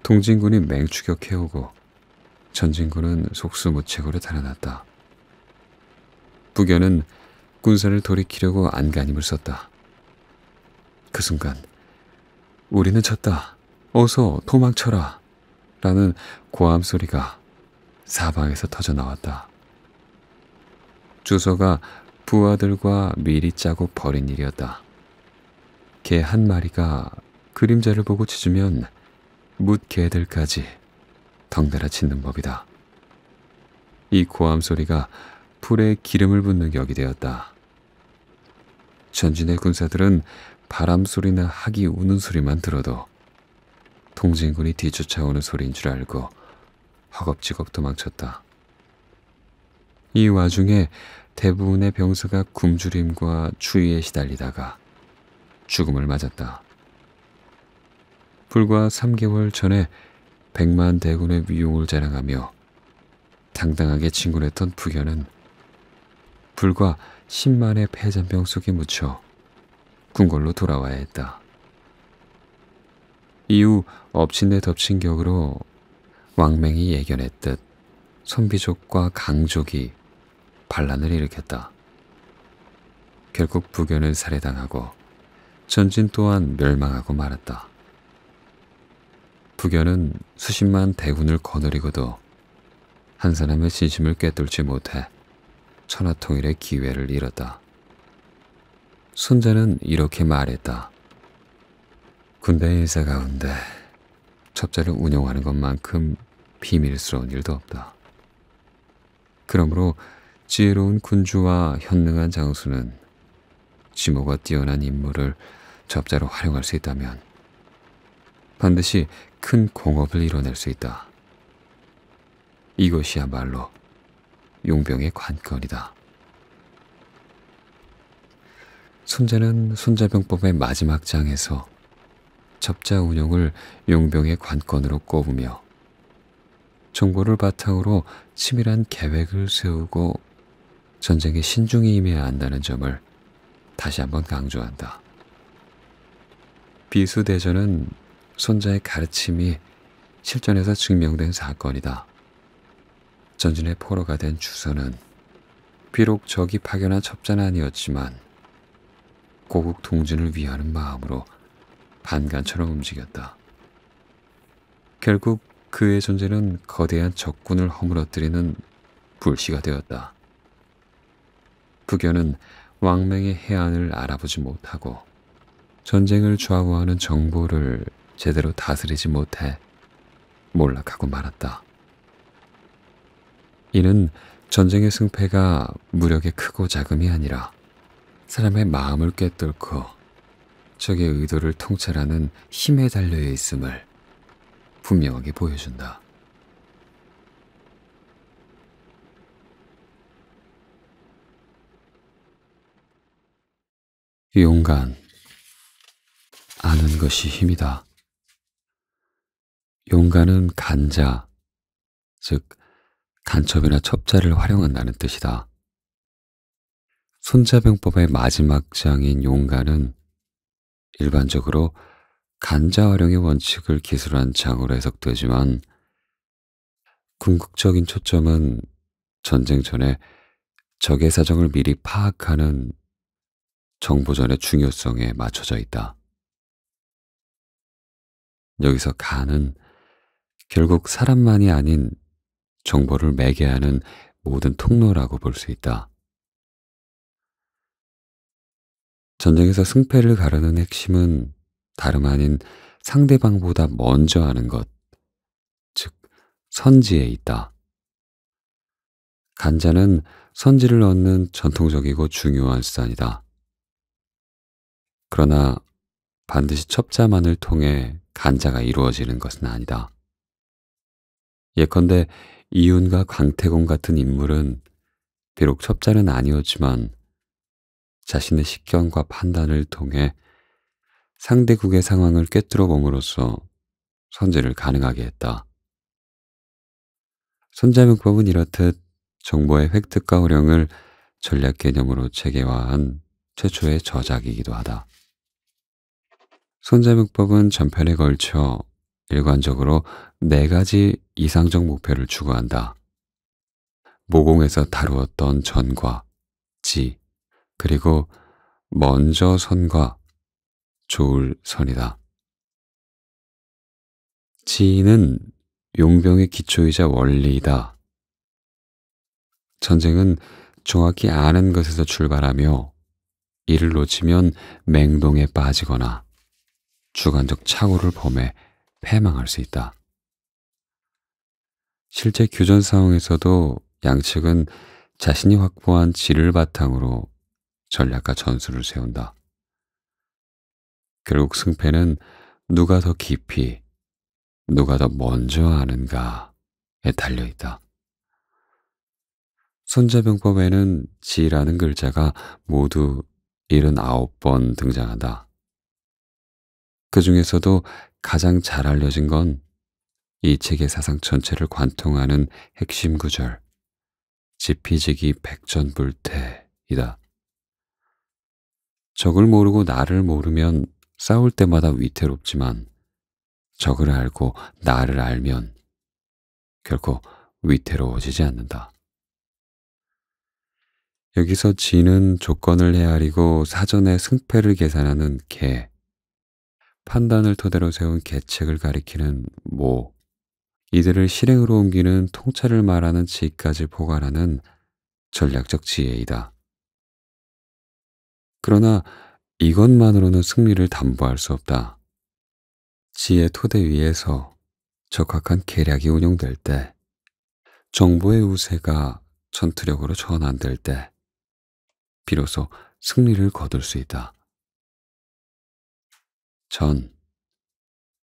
동진군이 맹추격해오고 전진군은 속수무책으로 달아났다. 부견은 군사를 돌이키려고 안간힘을 썼다. 그 순간 우리는 졌다. 어서 도망쳐라. 라는 고함 소리가 사방에서 터져나왔다. 주서가 부하들과 미리 짜고 벌인 일이었다. 개 한 마리가 그림자를 보고 짖으면 뭇 개들까지 덩달아 짖는 법이다. 이 고함 소리가 풀에 기름을 붓는 격이 되었다. 전진의 군사들은 바람 소리나 학이 우는 소리만 들어도 동진군이 뒤쫓아오는 소리인 줄 알고 허겁지겁 도망쳤다. 이 와중에 대부분의 병사가 굶주림과 추위에 시달리다가 죽음을 맞았다. 불과 3개월 전에 100만 대군의 위용을 자랑하며 당당하게 진군했던 부견은 불과 10만의 패잔병 속에 묻혀 궁궐로 돌아와야 했다. 이후 엎친 데 덮친 격으로 왕맹이 예견했듯 선비족과 강족이 반란을 일으켰다. 결국 부견은 살해당하고 전진 또한 멸망하고 말았다. 부견은 수십만 대군을 거느리고도 한 사람의 진심을 꿰뚫지 못해 천하통일의 기회를 잃었다. 손자는 이렇게 말했다. 군대 인사 가운데 첩자를 운용하는 것만큼 비밀스러운 일도 없다. 그러므로 지혜로운 군주와 현능한 장수는 지모가 뛰어난 인물을 접자로 활용할 수 있다면 반드시 큰 공업을 이뤄낼 수 있다. 이것이야말로 용병의 관건이다. 손자는 손자병법의 마지막 장에서 접자 운용을 용병의 관건으로 꼽으며 정보를 바탕으로 치밀한 계획을 세우고 전쟁에 신중히 임해야 한다는 점을 다시 한번 강조한다. 비수대전은 손자의 가르침이 실전에서 증명된 사건이다. 전진의 포로가 된 주선은 비록 적이 파견한 첩자는 아니었지만 고국 통진을 위하는 마음으로 반간처럼 움직였다. 결국 그의 존재는 거대한 적군을 허물어뜨리는 불씨가 되었다. 부견은 왕명의 해안을 알아보지 못하고 전쟁을 좌우하는 정보를 제대로 다스리지 못해 몰락하고 말았다. 이는 전쟁의 승패가 무력의 크고 작음이 아니라 사람의 마음을 꿰뚫고 적의 의도를 통찰하는 힘에 달려 있음을 분명하게 보여준다. 용간, 아는 것이 힘이다. 용간은 간자, 즉 간첩이나 첩자를 활용한다는 뜻이다. 손자병법의 마지막 장인 용간은 일반적으로 간자 활용의 원칙을 기술한 장으로 해석되지만 궁극적인 초점은 전쟁 전에 적의 사정을 미리 파악하는 정보전의 중요성에 맞춰져 있다. 여기서 간은 결국 사람만이 아닌 정보를 매개하는 모든 통로라고 볼 수 있다. 전쟁에서 승패를 가르는 핵심은 다름 아닌 상대방보다 먼저 아는 것, 즉 선지에 있다. 간자는 선지를 얻는 전통적이고 중요한 수단이다. 그러나 반드시 첩자만을 통해 간자가 이루어지는 것은 아니다. 예컨대 이윤과 광태공 같은 인물은 비록 첩자는 아니었지만 자신의 식견과 판단을 통해 상대국의 상황을 꿰뚫어 봄으로써 선제를 가능하게 했다. 손자병법은 이렇듯 정보의 획득과 활용을 전략 개념으로 체계화한 최초의 저작이기도 하다. 손자병법은 전편에 걸쳐 일관적으로 4가지 이상적 목표를 추구한다. 모공에서 다루었던 전과 지, 그리고 먼저 선과 좋을 선이다. 지는 용병의 기초이자 원리이다. 전쟁은 정확히 아는 것에서 출발하며 이를 놓치면 맹동에 빠지거나 주관적 착오를 범해 패망할 수 있다. 실제 교전 상황에서도 양측은 자신이 확보한 지를 바탕으로 전략과 전술을 세운다. 결국 승패는 누가 더 깊이, 누가 더 먼저 아는가에 달려있다. 손자병법에는 지라는 글자가 모두 79번 등장한다. 그 중에서도 가장 잘 알려진 건 이 책의 사상 전체를 관통하는 핵심 구절, 지피지기 백전불태이다. 적을 모르고 나를 모르면 싸울 때마다 위태롭지만 적을 알고 나를 알면 결코 위태로워지지 않는다. 여기서 지는 조건을 헤아리고 사전에 승패를 계산하는 개, 판단을 토대로 세운 계책을 가리키는 모, 이들을 실행으로 옮기는 통찰을 말하는 지까지 포괄하는 전략적 지혜이다. 그러나 이것만으로는 승리를 담보할 수 없다. 지의 토대 위에서 적확한 계략이 운용될 때 정보의 우세가 전투력으로 전환될 때 비로소 승리를 거둘 수 있다. 전,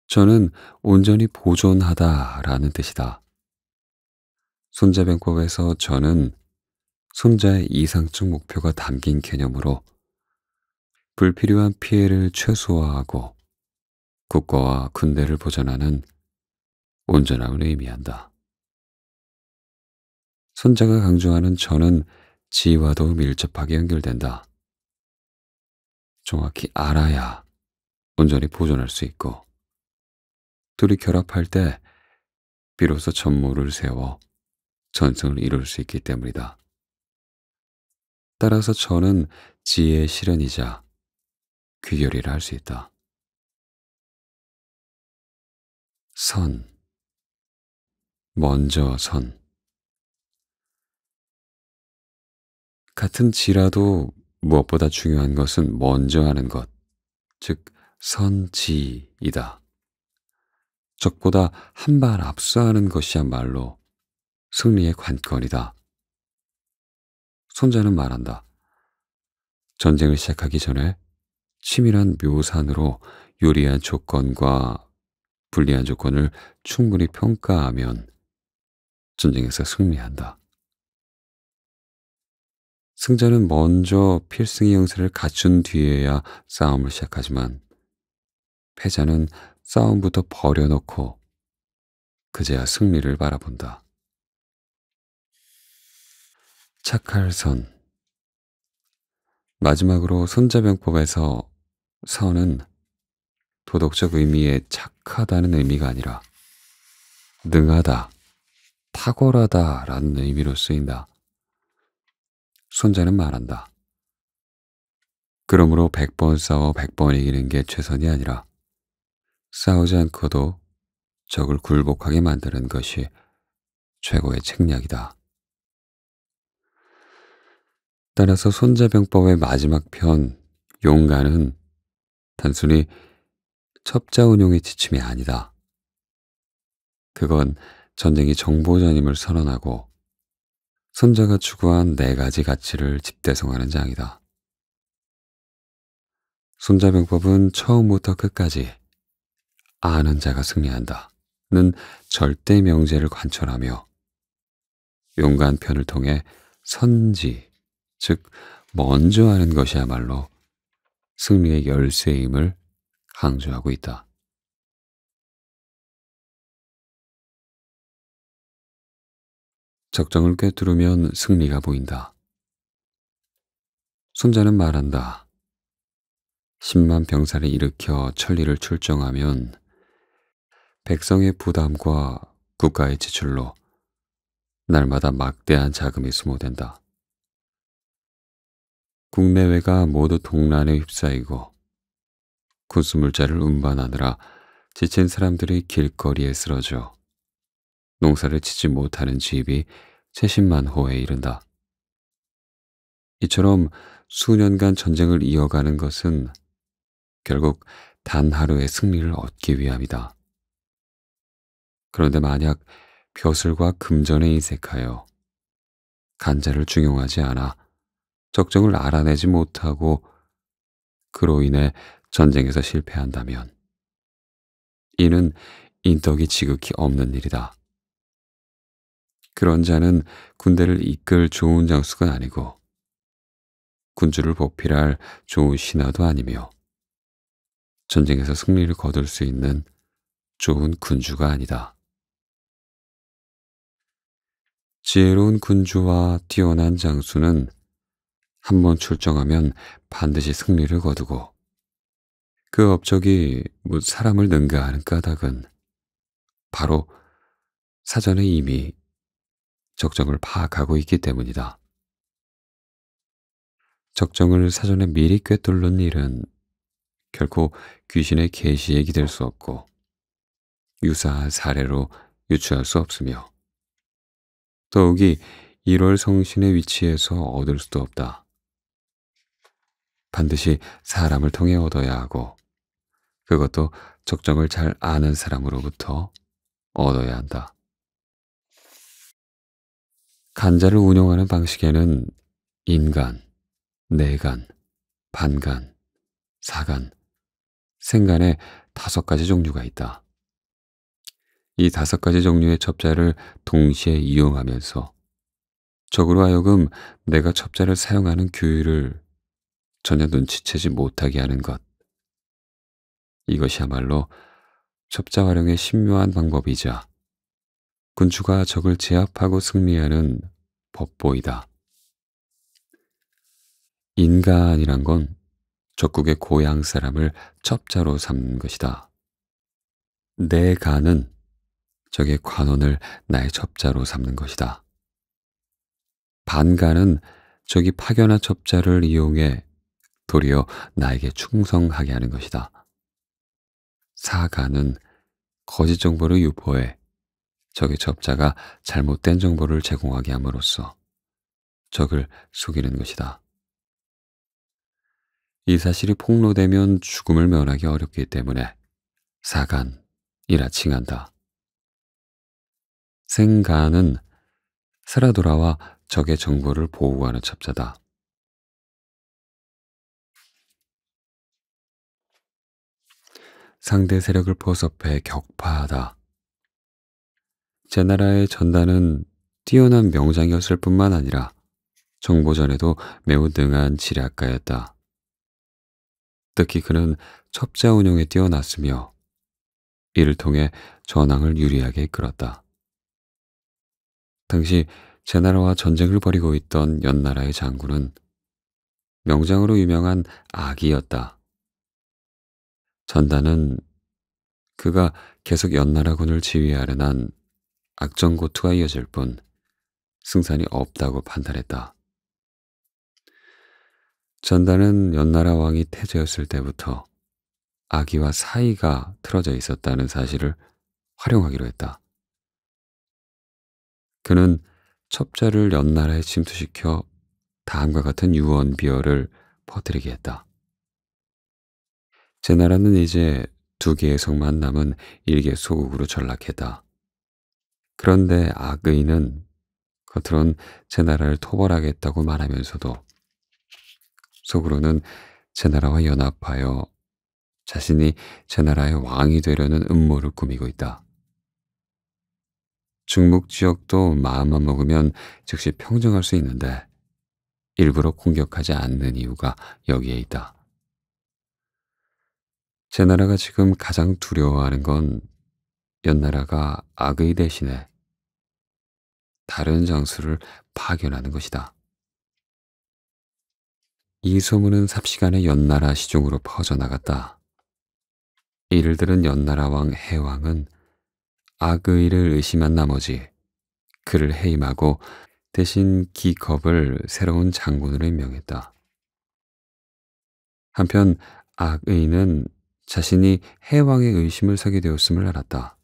저는 온전히 보존하다라는 뜻이다. 손자병법에서 저는 손자의 이상적 목표가 담긴 개념으로 불필요한 피해를 최소화하고 국가와 군대를 보존하는 온전함을 의미한다. 손자가 강조하는 저는 지와도 밀접하게 연결된다. 정확히 알아야 온전히 보존할 수 있고, 둘이 결합할 때 비로소 전모를 세워 전승을 이룰 수 있기 때문이다. 따라서 저는 지혜의 실현이자 귀결이라 할 수 있다. 선, 먼저 선. 같은 지라도 무엇보다 중요한 것은 먼저 하는 것, 즉 선지이다. 적보다 한 발 앞서하는 것이야말로 승리의 관건이다. 손자는 말한다. 전쟁을 시작하기 전에 치밀한 묘산으로 유리한 조건과 불리한 조건을 충분히 평가하면 전쟁에서 승리한다. 승자는 먼저 필승의 형세를 갖춘 뒤에야 싸움을 시작하지만 패자는 싸움부터 버려놓고 그제야 승리를 바라본다. 착할 선. 마지막으로 손자병법에서 선은 도덕적 의미의 착하다는 의미가 아니라 능하다, 탁월하다라는 의미로 쓰인다. 손자는 말한다. 그러므로 100번 싸워 100번 이기는 게 최선이 아니라 싸우지 않고도 적을 굴복하게 만드는 것이 최고의 책략이다. 따라서 손자병법의 마지막 편 용가는 단순히 첩자운용의 지침이 아니다. 그건 전쟁이 정보전임을 선언하고 손자가 추구한 네 가지 가치를 집대성하는 장이다. 손자병법은 처음부터 끝까지 아는 자가 승리한다 는 절대 명제를 관철하며 용간편을 통해 선지, 즉 먼저 하는 것이야말로 승리의 열쇠임을 강조하고 있다. 적정을 꿰뚫으면 승리가 보인다. 손자는 말한다. 10만 병사를 일으켜 천리를 출정하면 백성의 부담과 국가의 지출로 날마다 막대한 자금이 소모된다. 국내외가 모두 동란에 휩싸이고 군수물자를 운반하느라 지친 사람들이 길거리에 쓰러져 농사를 짓지 못하는 집이 채십만 호에 이른다. 이처럼 수년간 전쟁을 이어가는 것은 결국 단 하루의 승리를 얻기 위함이다. 그런데 만약 벼슬과 금전에 인색하여 간자를 중용하지 않아 적정을 알아내지 못하고 그로 인해 전쟁에서 실패한다면 이는 인덕이 지극히 없는 일이다. 그런 자는 군대를 이끌 좋은 장수가 아니고 군주를 보필할 좋은 신하도 아니며 전쟁에서 승리를 거둘 수 있는 좋은 군주가 아니다. 지혜로운 군주와 뛰어난 장수는 한번 출정하면 반드시 승리를 거두고 그 업적이 사람을 능가하는 까닭은 바로 사전에 이미 적정을 파악하고 있기 때문이다. 적정을 사전에 미리 꿰뚫는 일은 결코 귀신의 계시에 기댈 수 없고 유사한 사례로 유추할 수 없으며 더욱이 1월 성신의 위치에서 얻을 수도 없다. 반드시 사람을 통해 얻어야 하고 그것도 적정을 잘 아는 사람으로부터 얻어야 한다. 간자를 운용하는 방식에는 인간, 내간, 반간, 사간, 생간의 5가지 종류가 있다. 이 5가지 종류의 첩자를 동시에 이용하면서 적으로 하여금 내가 첩자를 사용하는 규율을 전혀 눈치채지 못하게 하는 것. 이것이야말로 첩자 활용의 신묘한 방법이자 군주가 적을 제압하고 승리하는 법보이다. 인간이란 건 적국의 고향 사람을 첩자로 삼는 것이다. 내 간은 적의 관원을 나의 첩자로 삼는 것이다. 반간은 적이 파견한 첩자를 이용해 도리어 나에게 충성하게 하는 것이다. 사간은 거짓 정보를 유포해 적의 첩자가 잘못된 정보를 제공하게 함으로써 적을 속이는 것이다. 이 사실이 폭로되면 죽음을 면하기 어렵기 때문에 사간이라 칭한다. 생간은 살아 돌아와 적의 정보를 보호하는 첩자다. 상대 세력을 포섭해 격파하다. 제 나라의 전단은 뛰어난 명장이었을 뿐만 아니라 정보전에도 매우 능한 지략가였다. 특히 그는 첩자 운용에 뛰어났으며 이를 통해 전황을 유리하게 이끌었다. 당시 제 나라와 전쟁을 벌이고 있던 연나라의 장군은 명장으로 유명한 악이었다. 전단은 그가 계속 연나라군을 지휘하려는 한 악정고투가 이어질 뿐 승산이 없다고 판단했다. 전단은 연나라 왕이 태제였을 때부터 아기와 사이가 틀어져 있었다는 사실을 활용하기로 했다. 그는 첩자를 연나라에 침투시켜 다음과 같은 유언비어를 퍼뜨리게 했다. 제 나라는 이제 2개의 성만 남은 일개 소국으로 전락했다. 그런데 악의는 겉으론 제 나라를 토벌하겠다고 말하면서도 속으로는 제 나라와 연합하여 자신이 제 나라의 왕이 되려는 음모를 꾸미고 있다. 중국 지역도 마음만 먹으면 즉시 평정할 수 있는데 일부러 공격하지 않는 이유가 여기에 있다. 제 나라가 지금 가장 두려워하는 건 연나라가 악의 대신에 다른 장수를 파견하는 것이다. 이 소문은 삽시간에 연나라 시중으로 퍼져나갔다. 이를 들은 연나라 왕 해왕은 악의를 의심한 나머지 그를 해임하고 대신 기겁을 새로운 장군으로 임명했다. 한편 악의는 자신이 해왕의 의심을 사게 되었음을 알았다.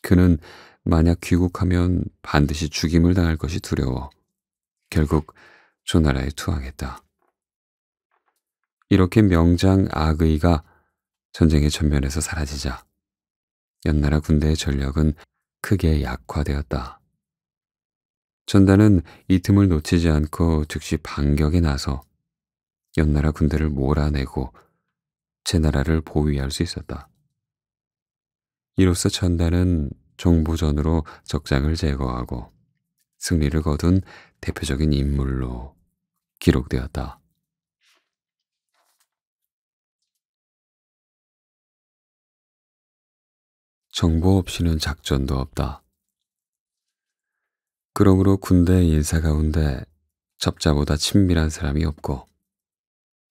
그는 만약 귀국하면 반드시 죽임을 당할 것이 두려워 결국 조나라에 투항했다. 이렇게 명장 악의가 전쟁의 전면에서 사라지자 연나라 군대의 전력은 크게 약화되었다. 전단은 이 틈을 놓치지 않고 즉시 반격에 나서 연나라 군대를 몰아내고 제 나라를 보위할 수 있었다. 이로써 전단은 종부전으로 적장을 제거하고 승리를 거둔 대표적인 인물로 기록되었다. 정보 없이는 작전도 없다. 그러므로 군대 인사 가운데 첩자보다 친밀한 사람이 없고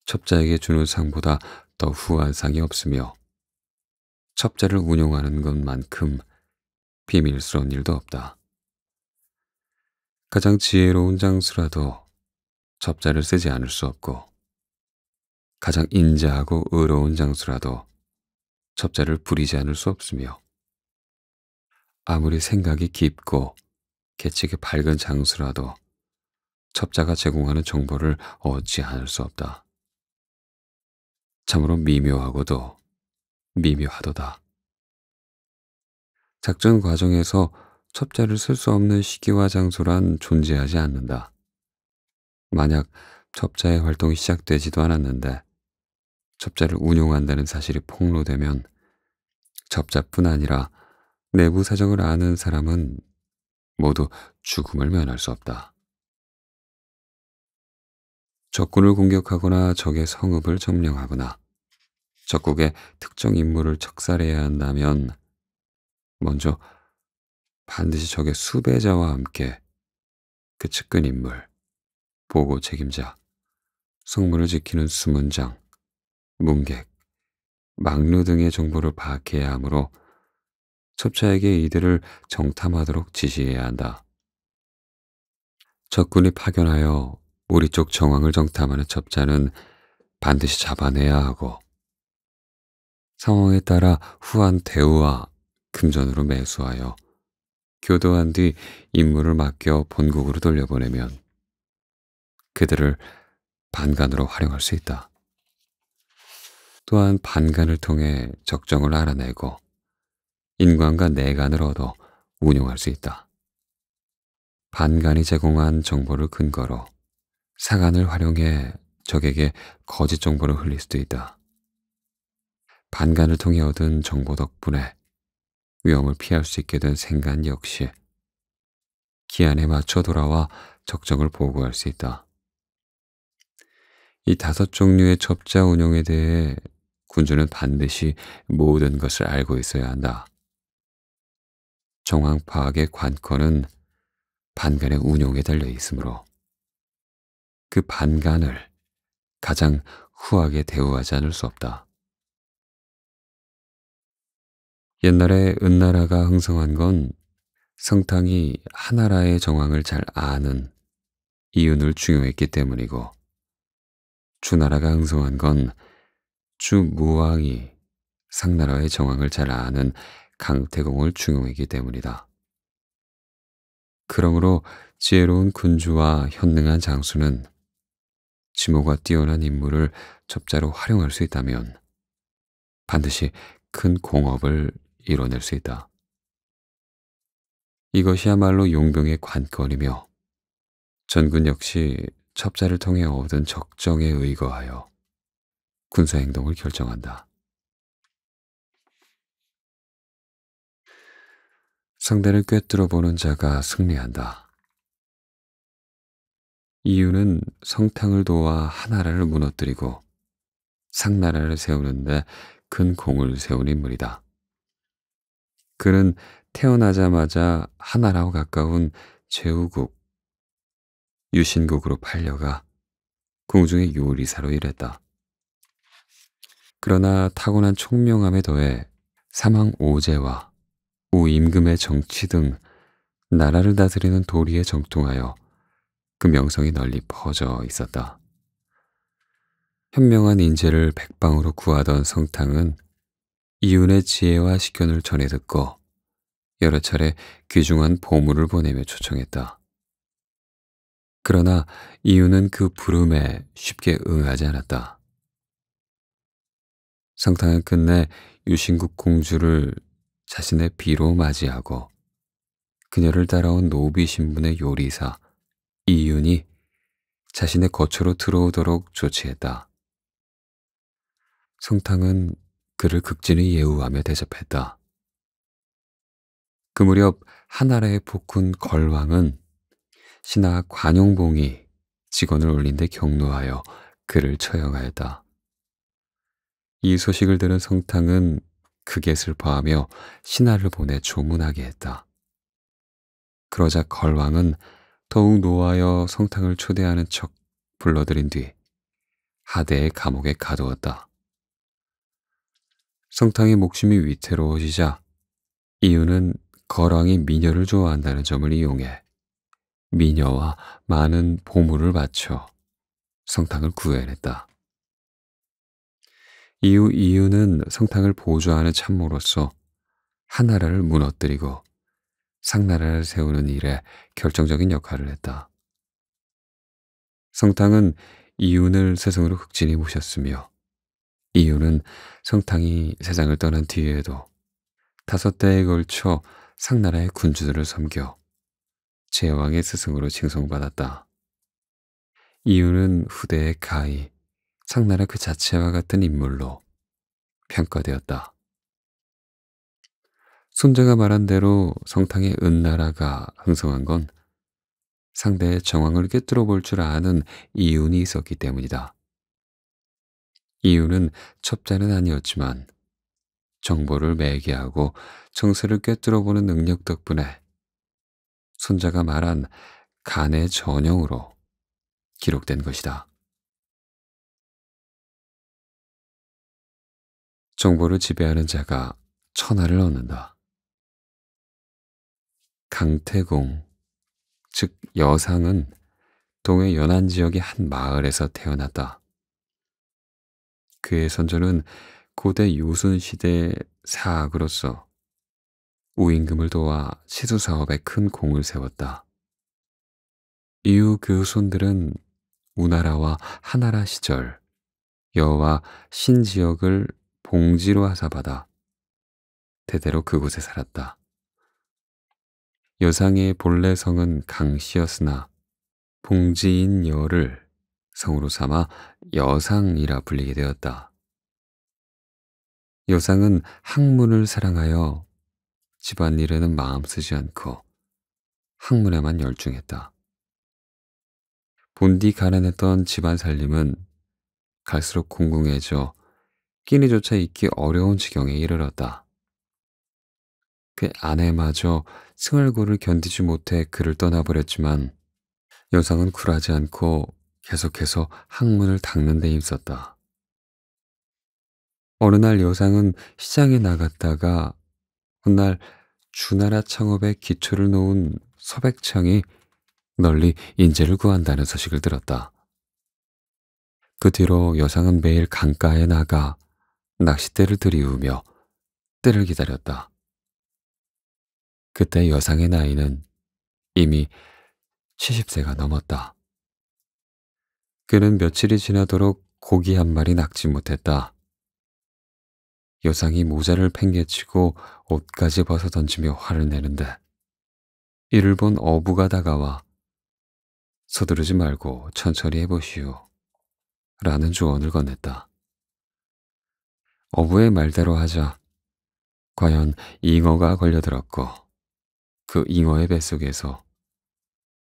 첩자에게 주는 상보다 더 후한 상이 없으며 첩자를 운용하는 것만큼 비밀스러운 일도 없다. 가장 지혜로운 장수라도 첩자를 쓰지 않을 수 없고 가장 인자하고 의로운 장수라도 첩자를 부리지 않을 수 없으며 아무리 생각이 깊고 계책이 밝은 장수라도 첩자가 제공하는 정보를 얻지 않을 수 없다. 참으로 미묘하고도 미묘하도다. 작전 과정에서 첩자를 쓸 수 없는 시기와 장소란 존재하지 않는다. 만약 첩자의 활동이 시작되지도 않았는데 첩자를 운용한다는 사실이 폭로되면 첩자뿐 아니라 내부 사정을 아는 사람은 모두 죽음을 면할 수 없다. 적군을 공격하거나 적의 성읍을 점령하거나 적국의 특정 인물을 척살해야 한다면 먼저 반드시 적의 수배자와 함께 그 측근 인물, 보고 책임자, 성문을 지키는 수문장, 문객, 막루 등의 정보를 파악해야 하므로 첩자에게 이들을 정탐하도록 지시해야 한다. 적군이 파견하여 우리 쪽 정황을 정탐하는 첩자는 반드시 잡아내야 하고 상황에 따라 후한 대우와 금전으로 매수하여 교도한 뒤 임무를 맡겨 본국으로 돌려보내면 그들을 반간으로 활용할 수 있다. 또한 반간을 통해 적정을 알아내고 인관과 내관을 얻어 운용할 수 있다. 반간이 제공한 정보를 근거로 사관을 활용해 적에게 거짓 정보를 흘릴 수도 있다. 반간을 통해 얻은 정보 덕분에 위험을 피할 수 있게 된 생간 역시 기한에 맞춰 돌아와 적정을 보고할 수 있다. 이 5종류의 첩자 운용에 대해 군주는 반드시 모든 것을 알고 있어야 한다. 정황 파악의 관건은 반간의 운용에 달려 있으므로 그 반간을 가장 후하게 대우하지 않을 수 없다. 옛날에 은나라가 흥성한 건 성탕이 하나라의 정황을 잘 아는 이윤을 중용했기 때문이고 주나라가 흥성한 건 주무왕이 상나라의 정황을 잘 아는 강태공을 중용했기 때문이다. 그러므로 지혜로운 군주와 현능한 장수는 지모가 뛰어난 인물을 첩자로 활용할 수 있다면 반드시 큰 공업을 이뤄낼 수 있다. 이것이야말로 용병의 관건이며 전군 역시 첩자를 통해 얻은 적정에 의거하여 군사 행동을 결정한다. 상대를 꿰뚫어 보는 자가 승리한다. 이유는 성탕을 도와 하나라를 무너뜨리고 상나라를 세우는데 큰 공을 세운 인물이다. 그는 태어나자마자 하나라와 가까운 제후국, 유신국으로 팔려가 궁중의 요리사로 일했다. 그러나 타고난 총명함에 더해 사망 오제와 우임금의 정치 등 나라를 다스리는 도리에 정통하여 그 명성이 널리 퍼져 있었다. 현명한 인재를 백방으로 구하던 성탕은 이윤의 지혜와 식견을 전해 듣고 여러 차례 귀중한 보물을 보내며 초청했다. 그러나 이윤은 그 부름에 쉽게 응하지 않았다. 성탕은 끝내 유신국 공주를 자신의 비로 맞이하고 그녀를 따라온 노비 신분의 요리사 이윤이 자신의 거처로 들어오도록 조치했다. 성탕은 그를 극진히 예우하며 대접했다. 그 무렵 하나라의 폭군 걸왕은 신하 관용봉이 직원을 올린 데 경노하여 그를 처형하였다. 이 소식을 들은 성탕은 크게 슬퍼하며 신하를 보내 조문하게 했다. 그러자 걸왕은 더욱 노하여 성탕을 초대하는 척 불러들인 뒤 하대의 감옥에 가두었다. 성탕의 목숨이 위태로워지자 이유는 걸왕이 미녀를 좋아한다는 점을 이용해 미녀와 많은 보물을 바쳐 성탕을 구해냈다. 이후 이유는 성탕을 보조하는 참모로서 하나라를 무너뜨리고 상나라를 세우는 일에 결정적인 역할을 했다. 성탕은 이윤을 스승으로 극진히 모셨으며 이윤은 성탕이 세상을 떠난 뒤에도 5대에 걸쳐 상나라의 군주들을 섬겨 제왕의 스승으로 칭송받았다. 이유는 후대의 가히 상나라 그 자체와 같은 인물로 평가되었다. 손자가 말한 대로 성탕의 은나라가 흥성한 건 상대의 정황을 꿰뚫어 볼 줄 아는 이윤이 있었기 때문이다. 이유는 첩자는 아니었지만 정보를 매개하고 정세를 꿰뚫어 보는 능력 덕분에 손자가 말한 간의 전형으로 기록된 것이다. 정보를 지배하는 자가 천하를 얻는다. 강태공, 즉 여상은 동해 연안 지역의 한 마을에서 태어났다. 그의 선조는 고대 요순 시대의 사학으로서 우임금을 도와 시수 사업에 큰 공을 세웠다. 이후 그 후손들은 우나라와 하나라 시절 여와 신 지역을 봉지로 하사받아 대대로 그곳에 살았다. 여상의 본래 성은 강씨였으나 봉지인 여를 성으로 삼아 여상이라 불리게 되었다. 여상은 학문을 사랑하여 집안일에는 마음 쓰지 않고 학문에만 열중했다. 본디 가난했던 집안 살림은 갈수록 궁궁해져 끼니조차 잊기 어려운 지경에 이르렀다. 그 아내마저 승얼고를 견디지 못해 그를 떠나버렸지만 여상은 굴하지 않고 계속해서 학문을 닦는 데 힘썼다. 어느 날 여상은 시장에 나갔다가 훗날 주나라 창업에 기초를 놓은 서백창이 널리 인재를 구한다는 소식을 들었다. 그 뒤로 여상은 매일 강가에 나가 낚싯대를 들이우며 때를 기다렸다. 그때 여상의 나이는 이미 70세가 넘었다. 그는 며칠이 지나도록 고기 한 마리 낚지 못했다. 여상이 모자를 팽개치고 옷까지 벗어던지며 화를 내는데 이를 본 어부가 다가와 서두르지 말고 천천히 해보시오 라는 조언을 건넸다. 어부의 말대로 하자 과연 잉어가 걸려들었고 그 잉어의 뱃속에서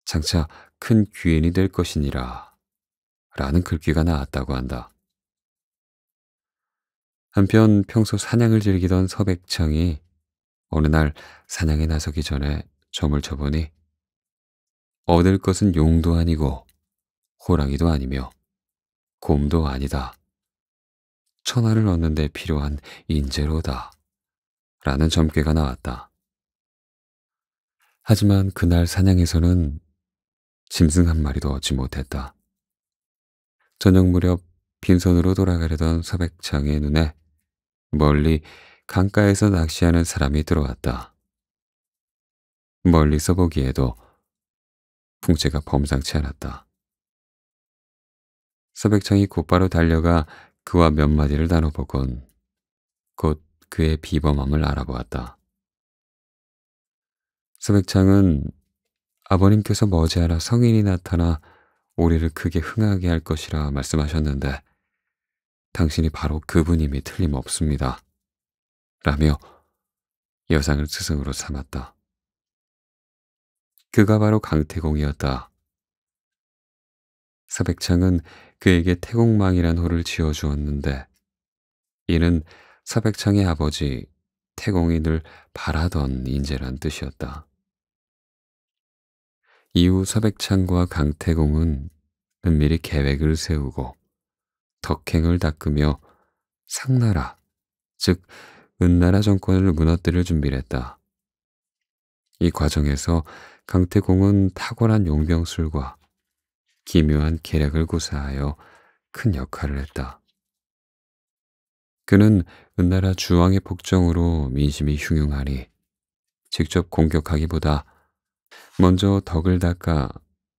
장차 큰 귀인이 될 것이니라 라는 글귀가 나왔다고 한다. 한편 평소 사냥을 즐기던 서백창이 어느 날 사냥에 나서기 전에 점을 쳐보니 얻을 것은 용도 아니고 호랑이도 아니며 곰도 아니다. 천하를 얻는 데 필요한 인재로다 라는 점괘가 나왔다. 하지만 그날 사냥에서는 짐승 한 마리도 얻지 못했다. 저녁 무렵 빈손으로 돌아가려던 서백창의 눈에 멀리 강가에서 낚시하는 사람이 들어왔다. 멀리서 보기에도 풍채가 범상치 않았다. 서백창이 곧바로 달려가 그와 몇 마디를 나눠보곤 곧 그의 비범함을 알아보았다. 서백창은 아버님께서 머지않아 성인이 나타나 우리를 크게 흥하게 할 것이라 말씀하셨는데 당신이 바로 그분임이 틀림없습니다. 라며 여상을 스승으로 삼았다. 그가 바로 강태공이었다. 서백창은 그에게 태공망이란 호를 지어주었는데 이는 서백창의 아버지 태공이 늘 바라던 인재란 뜻이었다. 이후 서백창과 강태공은 은밀히 계획을 세우고 덕행을 닦으며 상나라, 즉 은나라 정권을 무너뜨릴 준비를 했다. 이 과정에서 강태공은 탁월한 용병술과 기묘한 계략을 구사하여 큰 역할을 했다. 그는 은나라 주왕의 폭정으로 민심이 흉흉하니 직접 공격하기보다 먼저 덕을 닦아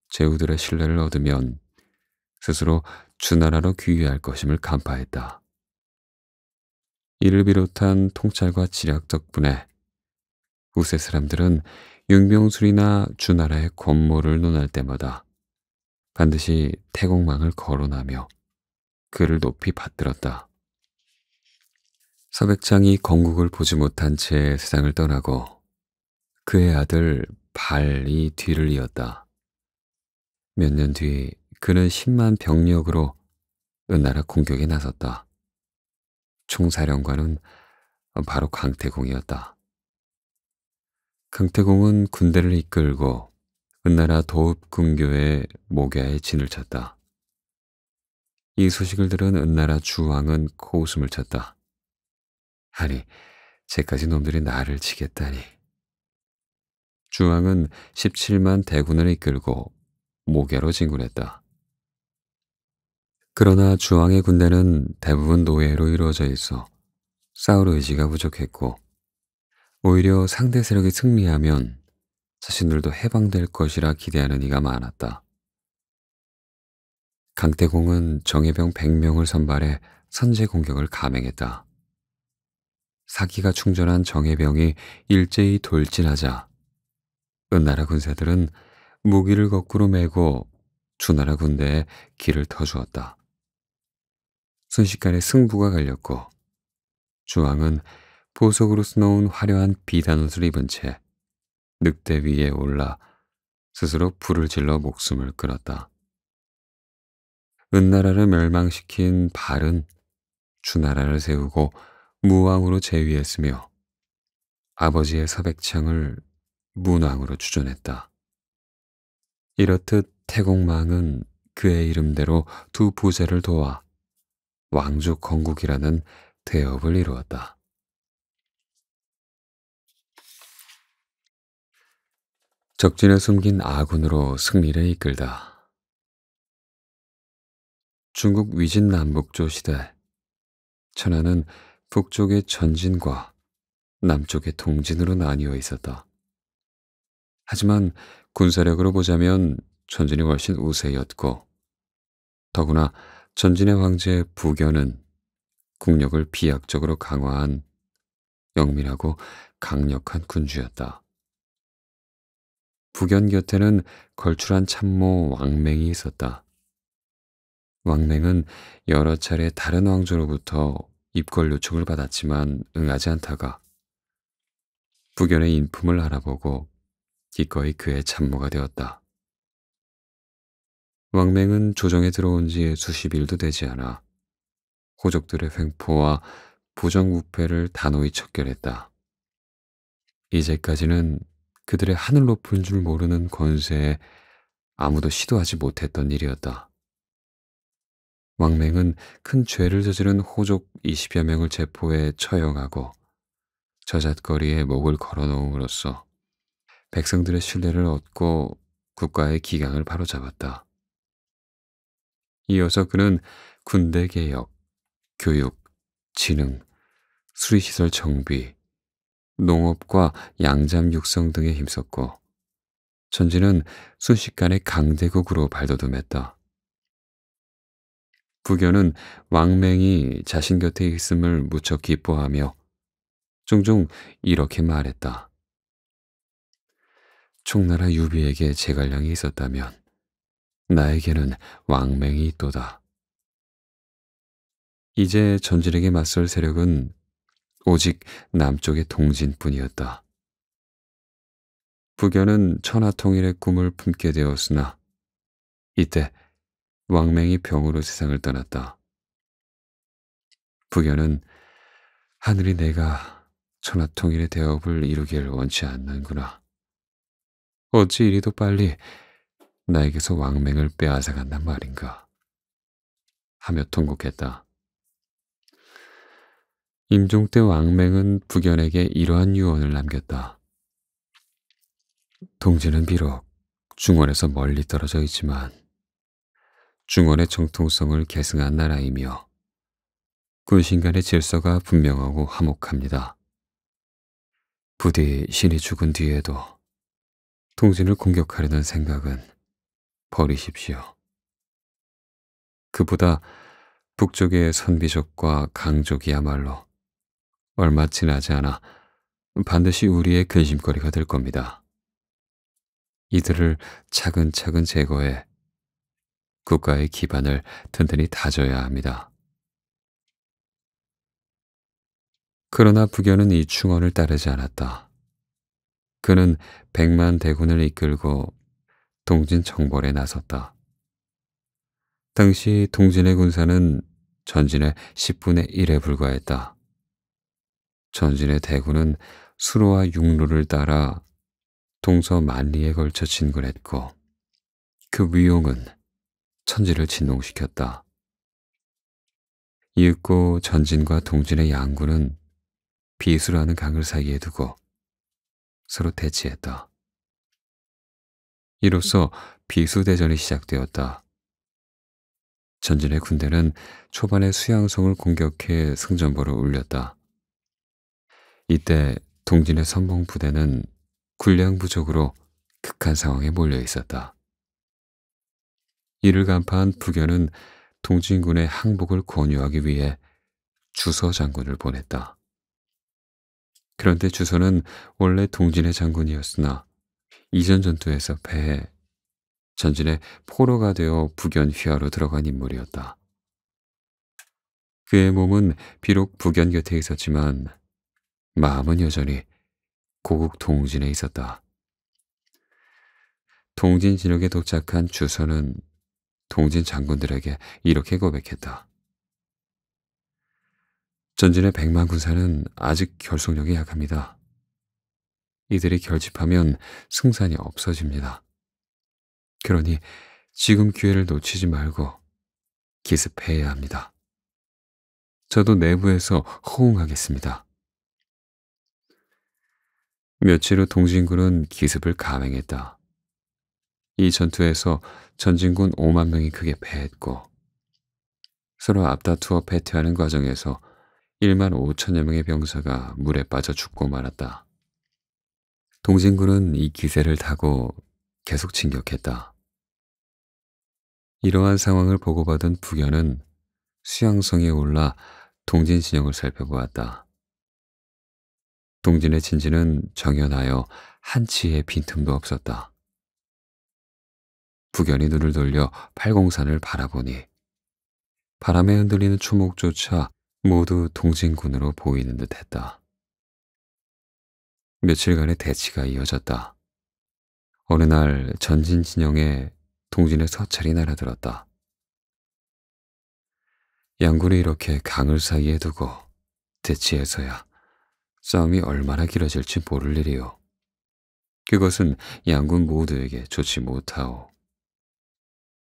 제후들의 신뢰를 얻으면 스스로 주나라로 귀위할 것임을 간파했다. 이를 비롯한 통찰과 지략 덕분에 우세 사람들은 윤병술이나 주나라의 권모를 논할 때마다 반드시 태공망을 거론하며 그를 높이 받들었다. 서백창이 건국을 보지 못한 채 세상을 떠나고 그의 아들 발이 뒤를 이었다. 몇 년 뒤 그는 10만 병력으로 은나라 공격에 나섰다. 총사령관은 바로 강태공이었다. 강태공은 군대를 이끌고 은나라 도읍군교의 목야에 진을 쳤다. 이 소식을 들은 은나라 주왕은 코웃음을 쳤다. 아니, 쟤까지 놈들이 나를 치겠다니. 주왕은 17만 대군을 이끌고 목야로 진군했다. 그러나 주왕의 군대는 대부분 노예로 이루어져 있어 싸울 의지가 부족했고 오히려 상대 세력이 승리하면 자신들도 해방될 것이라 기대하는 이가 많았다. 강태공은 정예병 100명을 선발해 선제 공격을 감행했다. 사기가 충전한 정예병이 일제히 돌진하자 은나라 군사들은 무기를 거꾸로 메고 주나라 군대에 길을 터주었다. 순식간에 승부가 갈렸고 주왕은 보석으로 써놓은 화려한 비단옷을 입은 채 늑대 위에 올라 스스로 불을 질러 목숨을 끊었다. 은나라를 멸망시킨 발은 주나라를 세우고 무왕으로 재위했으며 아버지의 서백창을 문왕으로 추존했다. 이렇듯 태공망은 그의 이름대로 두 부자를 도와 왕조 건국이라는 대업을 이루었다. 적진에 숨긴 아군으로 승리를 이끌다. 중국 위진 남북조 시대, 천하는 북쪽의 전진과 남쪽의 동진으로 나뉘어 있었다. 하지만 군사력으로 보자면 전진이 훨씬 우세였고 더구나 전진의 황제 부견은 국력을 비약적으로 강화한 영민하고 강력한 군주였다. 부견 곁에는 걸출한 참모 왕맹이 있었다. 왕맹은 여러 차례 다른 왕조로부터 입걸 요청을 받았지만 응하지 않다가 부견의 인품을 알아보고 기꺼이 그의 참모가 되었다. 왕맹은 조정에 들어온 지 수십일도 되지 않아 호족들의 횡포와 부정부패를 단호히 척결했다. 이제까지는 그들의 하늘 높은 줄 모르는 권세에 아무도 시도하지 못했던 일이었다. 왕맹은 큰 죄를 저지른 호족 20여 명을 체포해 처형하고 저잣거리에 목을 걸어놓음으로써 백성들의 신뢰를 얻고 국가의 기강을 바로잡았다. 이어서 그는 군대 개혁, 교육, 진흥, 수리시설 정비, 농업과 양잠 육성 등에 힘썼고 전진은 순식간에 강대국으로 발돋움했다. 부견은 왕맹이 자신 곁에 있음을 무척 기뻐하며 종종 이렇게 말했다. 총나라 유비에게 제갈량이 있었다면 나에게는 왕맹이 있도다. 이제 전진에게 맞설 세력은 오직 남쪽의 동진뿐이었다. 부견은 천하통일의 꿈을 품게 되었으나 이때 왕맹이 병으로 세상을 떠났다. 부견은 하늘이 내가 천하통일의 대업을 이루길 원치 않는구나. 어찌 이리도 빨리 나에게서 왕맹을 빼앗아간단 말인가 하며 통곡했다. 임종 때 왕맹은 부견에게 이러한 유언을 남겼다. 동진은 비록 중원에서 멀리 떨어져 있지만 중원의 정통성을 계승한 나라이며 군신 간의 질서가 분명하고 화목합니다. 부디 신이 죽은 뒤에도 동진을 공격하려는 생각은 버리십시오. 그보다 북쪽의 선비족과 강족이야말로 얼마 지나지 않아 반드시 우리의 근심거리가 될 겁니다. 이들을 차근차근 제거해 국가의 기반을 튼튼히 다져야 합니다. 그러나 부견은 이 충언을 따르지 않았다. 그는 100만 대군을 이끌고 동진 정벌에 나섰다. 당시 동진의 군사는 전진의 10분의 1에 불과했다. 전진의 대군은 수로와 육로를 따라 동서만리에 걸쳐 진군했고 그 위용은 천지를 진동시켰다. 이윽고 전진과 동진의 양군은 비수라는 강을 사이에 두고 서로 대치했다. 이로써 비수대전이 시작되었다. 전진의 군대는 초반에 수양성을 공격해 승전보를 울렸다. 이때 동진의 선봉 부대는 군량 부족으로 극한 상황에 몰려 있었다. 이를 간파한 부견은 동진군의 항복을 권유하기 위해 주서 장군을 보냈다. 그런데 주서는 원래 동진의 장군이었으나 이전 전투에서 패해 전진의 포로가 되어 부견 휘하로 들어간 인물이었다. 그의 몸은 비록 부견 곁에 있었지만 마음은 여전히 고국 동진에 있었다. 동진 진역에 도착한 주서는 동진 장군들에게 이렇게 고백했다. 전진의 100만 군사는 아직 결속력이 약합니다. 이들이 결집하면 승산이 없어집니다. 그러니 지금 기회를 놓치지 말고 기습해야 합니다. 저도 내부에서 호응하겠습니다. 며칠 후 동진군은 기습을 감행했다. 이 전투에서 전진군 5만 명이 크게 패했고 서로 앞다투어 패퇴하는 과정에서 1만 5천여 명의 병사가 물에 빠져 죽고 말았다. 동진군은 이 기세를 타고 계속 진격했다. 이러한 상황을 보고받은 부견은 수양성에 올라 동진 진영을 살펴보았다. 동진의 진지는 정연하여 한치의 빈틈도 없었다. 부견이 눈을 돌려 팔공산을 바라보니 바람에 흔들리는 초목조차 모두 동진군으로 보이는 듯했다. 며칠간의 대치가 이어졌다. 어느 날 전진 진영에 동진의 서찰이 날아들었다. 양군이 이렇게 강을 사이에 두고 대치해서야 싸움이 얼마나 길어질지 모를 일이오. 그것은 양군 모두에게 좋지 못하오.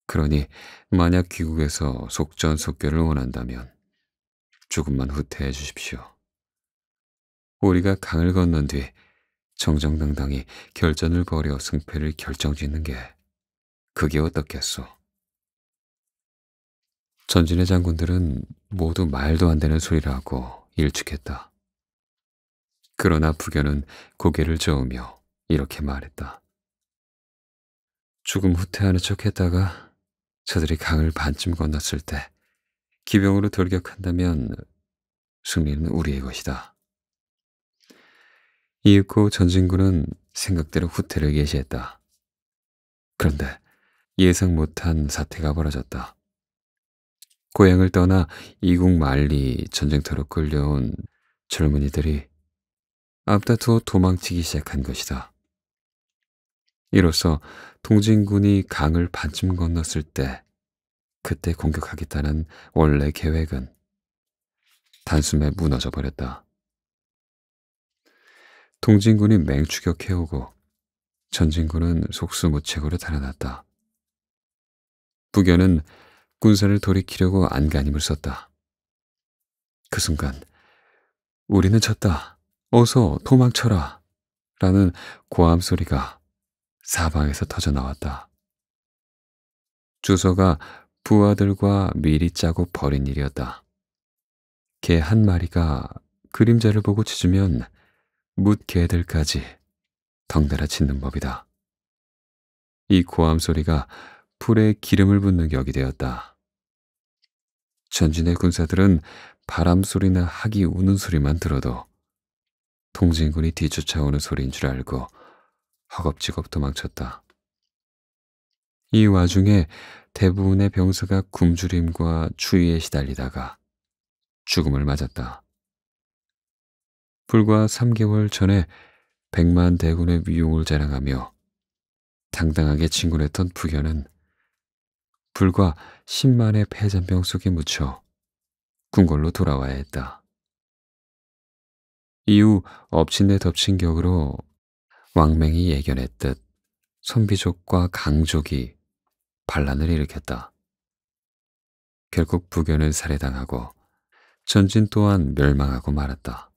그러니 만약 귀국에서 속전속결을 원한다면 조금만 후퇴해 주십시오. 우리가 강을 건넌 뒤 정정당당히 결전을 벌여 승패를 결정짓는 게 그게 어떻겠소. 전진의 장군들은 모두 말도 안 되는 소리를 하고 일축했다. 그러나 부견은 고개를 저으며 이렇게 말했다. 조금 후퇴하는 척했다가 저들이 강을 반쯤 건넜을 때 기병으로 돌격한다면 승리는 우리의 것이다. 이윽고 전진군은 생각대로 후퇴를 개시했다. 그런데 예상 못한 사태가 벌어졌다. 고향을 떠나 이국 만리 전쟁터로 끌려온 젊은이들이 앞다투어 도망치기 시작한 것이다. 이로써 동진군이 강을 반쯤 건넜을 때 그때 공격하겠다는 원래 계획은 단숨에 무너져 버렸다. 동진군이 맹추격해오고 전진군은 속수무책으로 달아났다. 부견은 군사를 돌이키려고 안간힘을 썼다. 그 순간 우리는 졌다. 어서 도망쳐라. 라는 고함 소리가 사방에서 터져 나왔다. 주서가 부하들과 미리 짜고 벌인 일이었다. 개 한 마리가 그림자를 보고 짖으면 뭇 개들까지 덩달아 짖는 법이다. 이 고함 소리가 풀에 기름을 붓는 격이 되었다. 전진의 군사들은 바람 소리나 학이 우는 소리만 들어도 통진군이 뒤쫓아오는 소리인 줄 알고 허겁지겁 도망쳤다. 이 와중에 대부분의 병사가 굶주림과 추위에 시달리다가 죽음을 맞았다. 불과 3개월 전에 100만 대군의 위용을 자랑하며 당당하게 진군했던 부견은 불과 10만의 패잔병 속에 묻혀 궁궐로 돌아와야 했다. 이후 엎친 데 덮친 격으로 왕맹이 예견했듯 선비족과 강족이 반란을 일으켰다. 결국 부견은 살해당하고 전진 또한 멸망하고 말았다.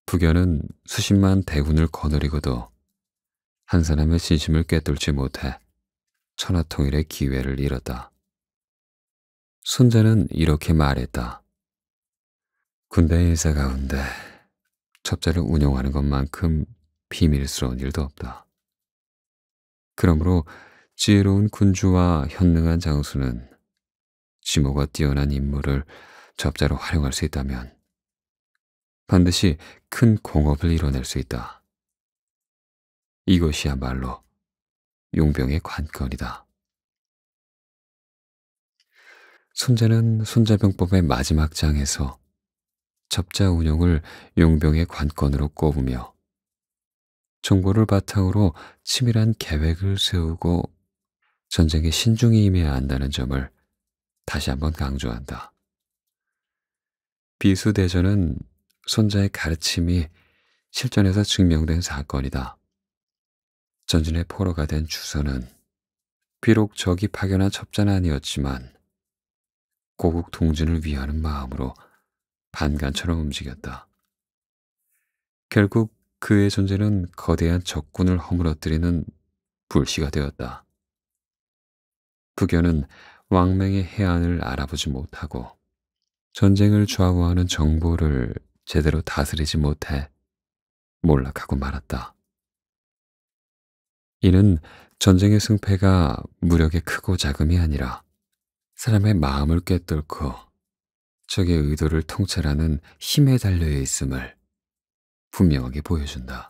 부견은 수십만 대군을 거느리고도 한 사람의 진심을 꿰뚫지 못해 천하통일의 기회를 잃었다. 손자는 이렇게 말했다. 군대 인사 가운데 첩자를 운용하는 것만큼 비밀스러운 일도 없다. 그러므로 지혜로운 군주와 현능한 장수는 지모가 뛰어난 인물을 첩자로 활용할 수 있다면 반드시 큰 공업을 이뤄낼 수 있다. 이것이야말로 용병의 관건이다. 손자는 손자병법의 마지막 장에서 첩자 운용을 용병의 관건으로 꼽으며 정보를 바탕으로 치밀한 계획을 세우고 전쟁에 신중히 임해야 한다는 점을 다시 한번 강조한다. 비수대전은 손자의 가르침이 실전에서 증명된 사건이다. 전진의 포로가 된 주선은 비록 적이 파견한 첩자는 아니었지만 고국 통진을 위하는 마음으로 반간처럼 움직였다. 결국 그의 존재는 거대한 적군을 허물어뜨리는 불씨가 되었다. 부견은 왕맹의 해안을 알아보지 못하고 전쟁을 좌우하는 정보를 제대로 다스리지 못해 몰락하고 말았다. 이는 전쟁의 승패가 무력의 크고 작음이 아니라 사람의 마음을 꿰뚫고 적의 의도를 통찰하는 힘에 달려 있음을 분명하게 보여준다.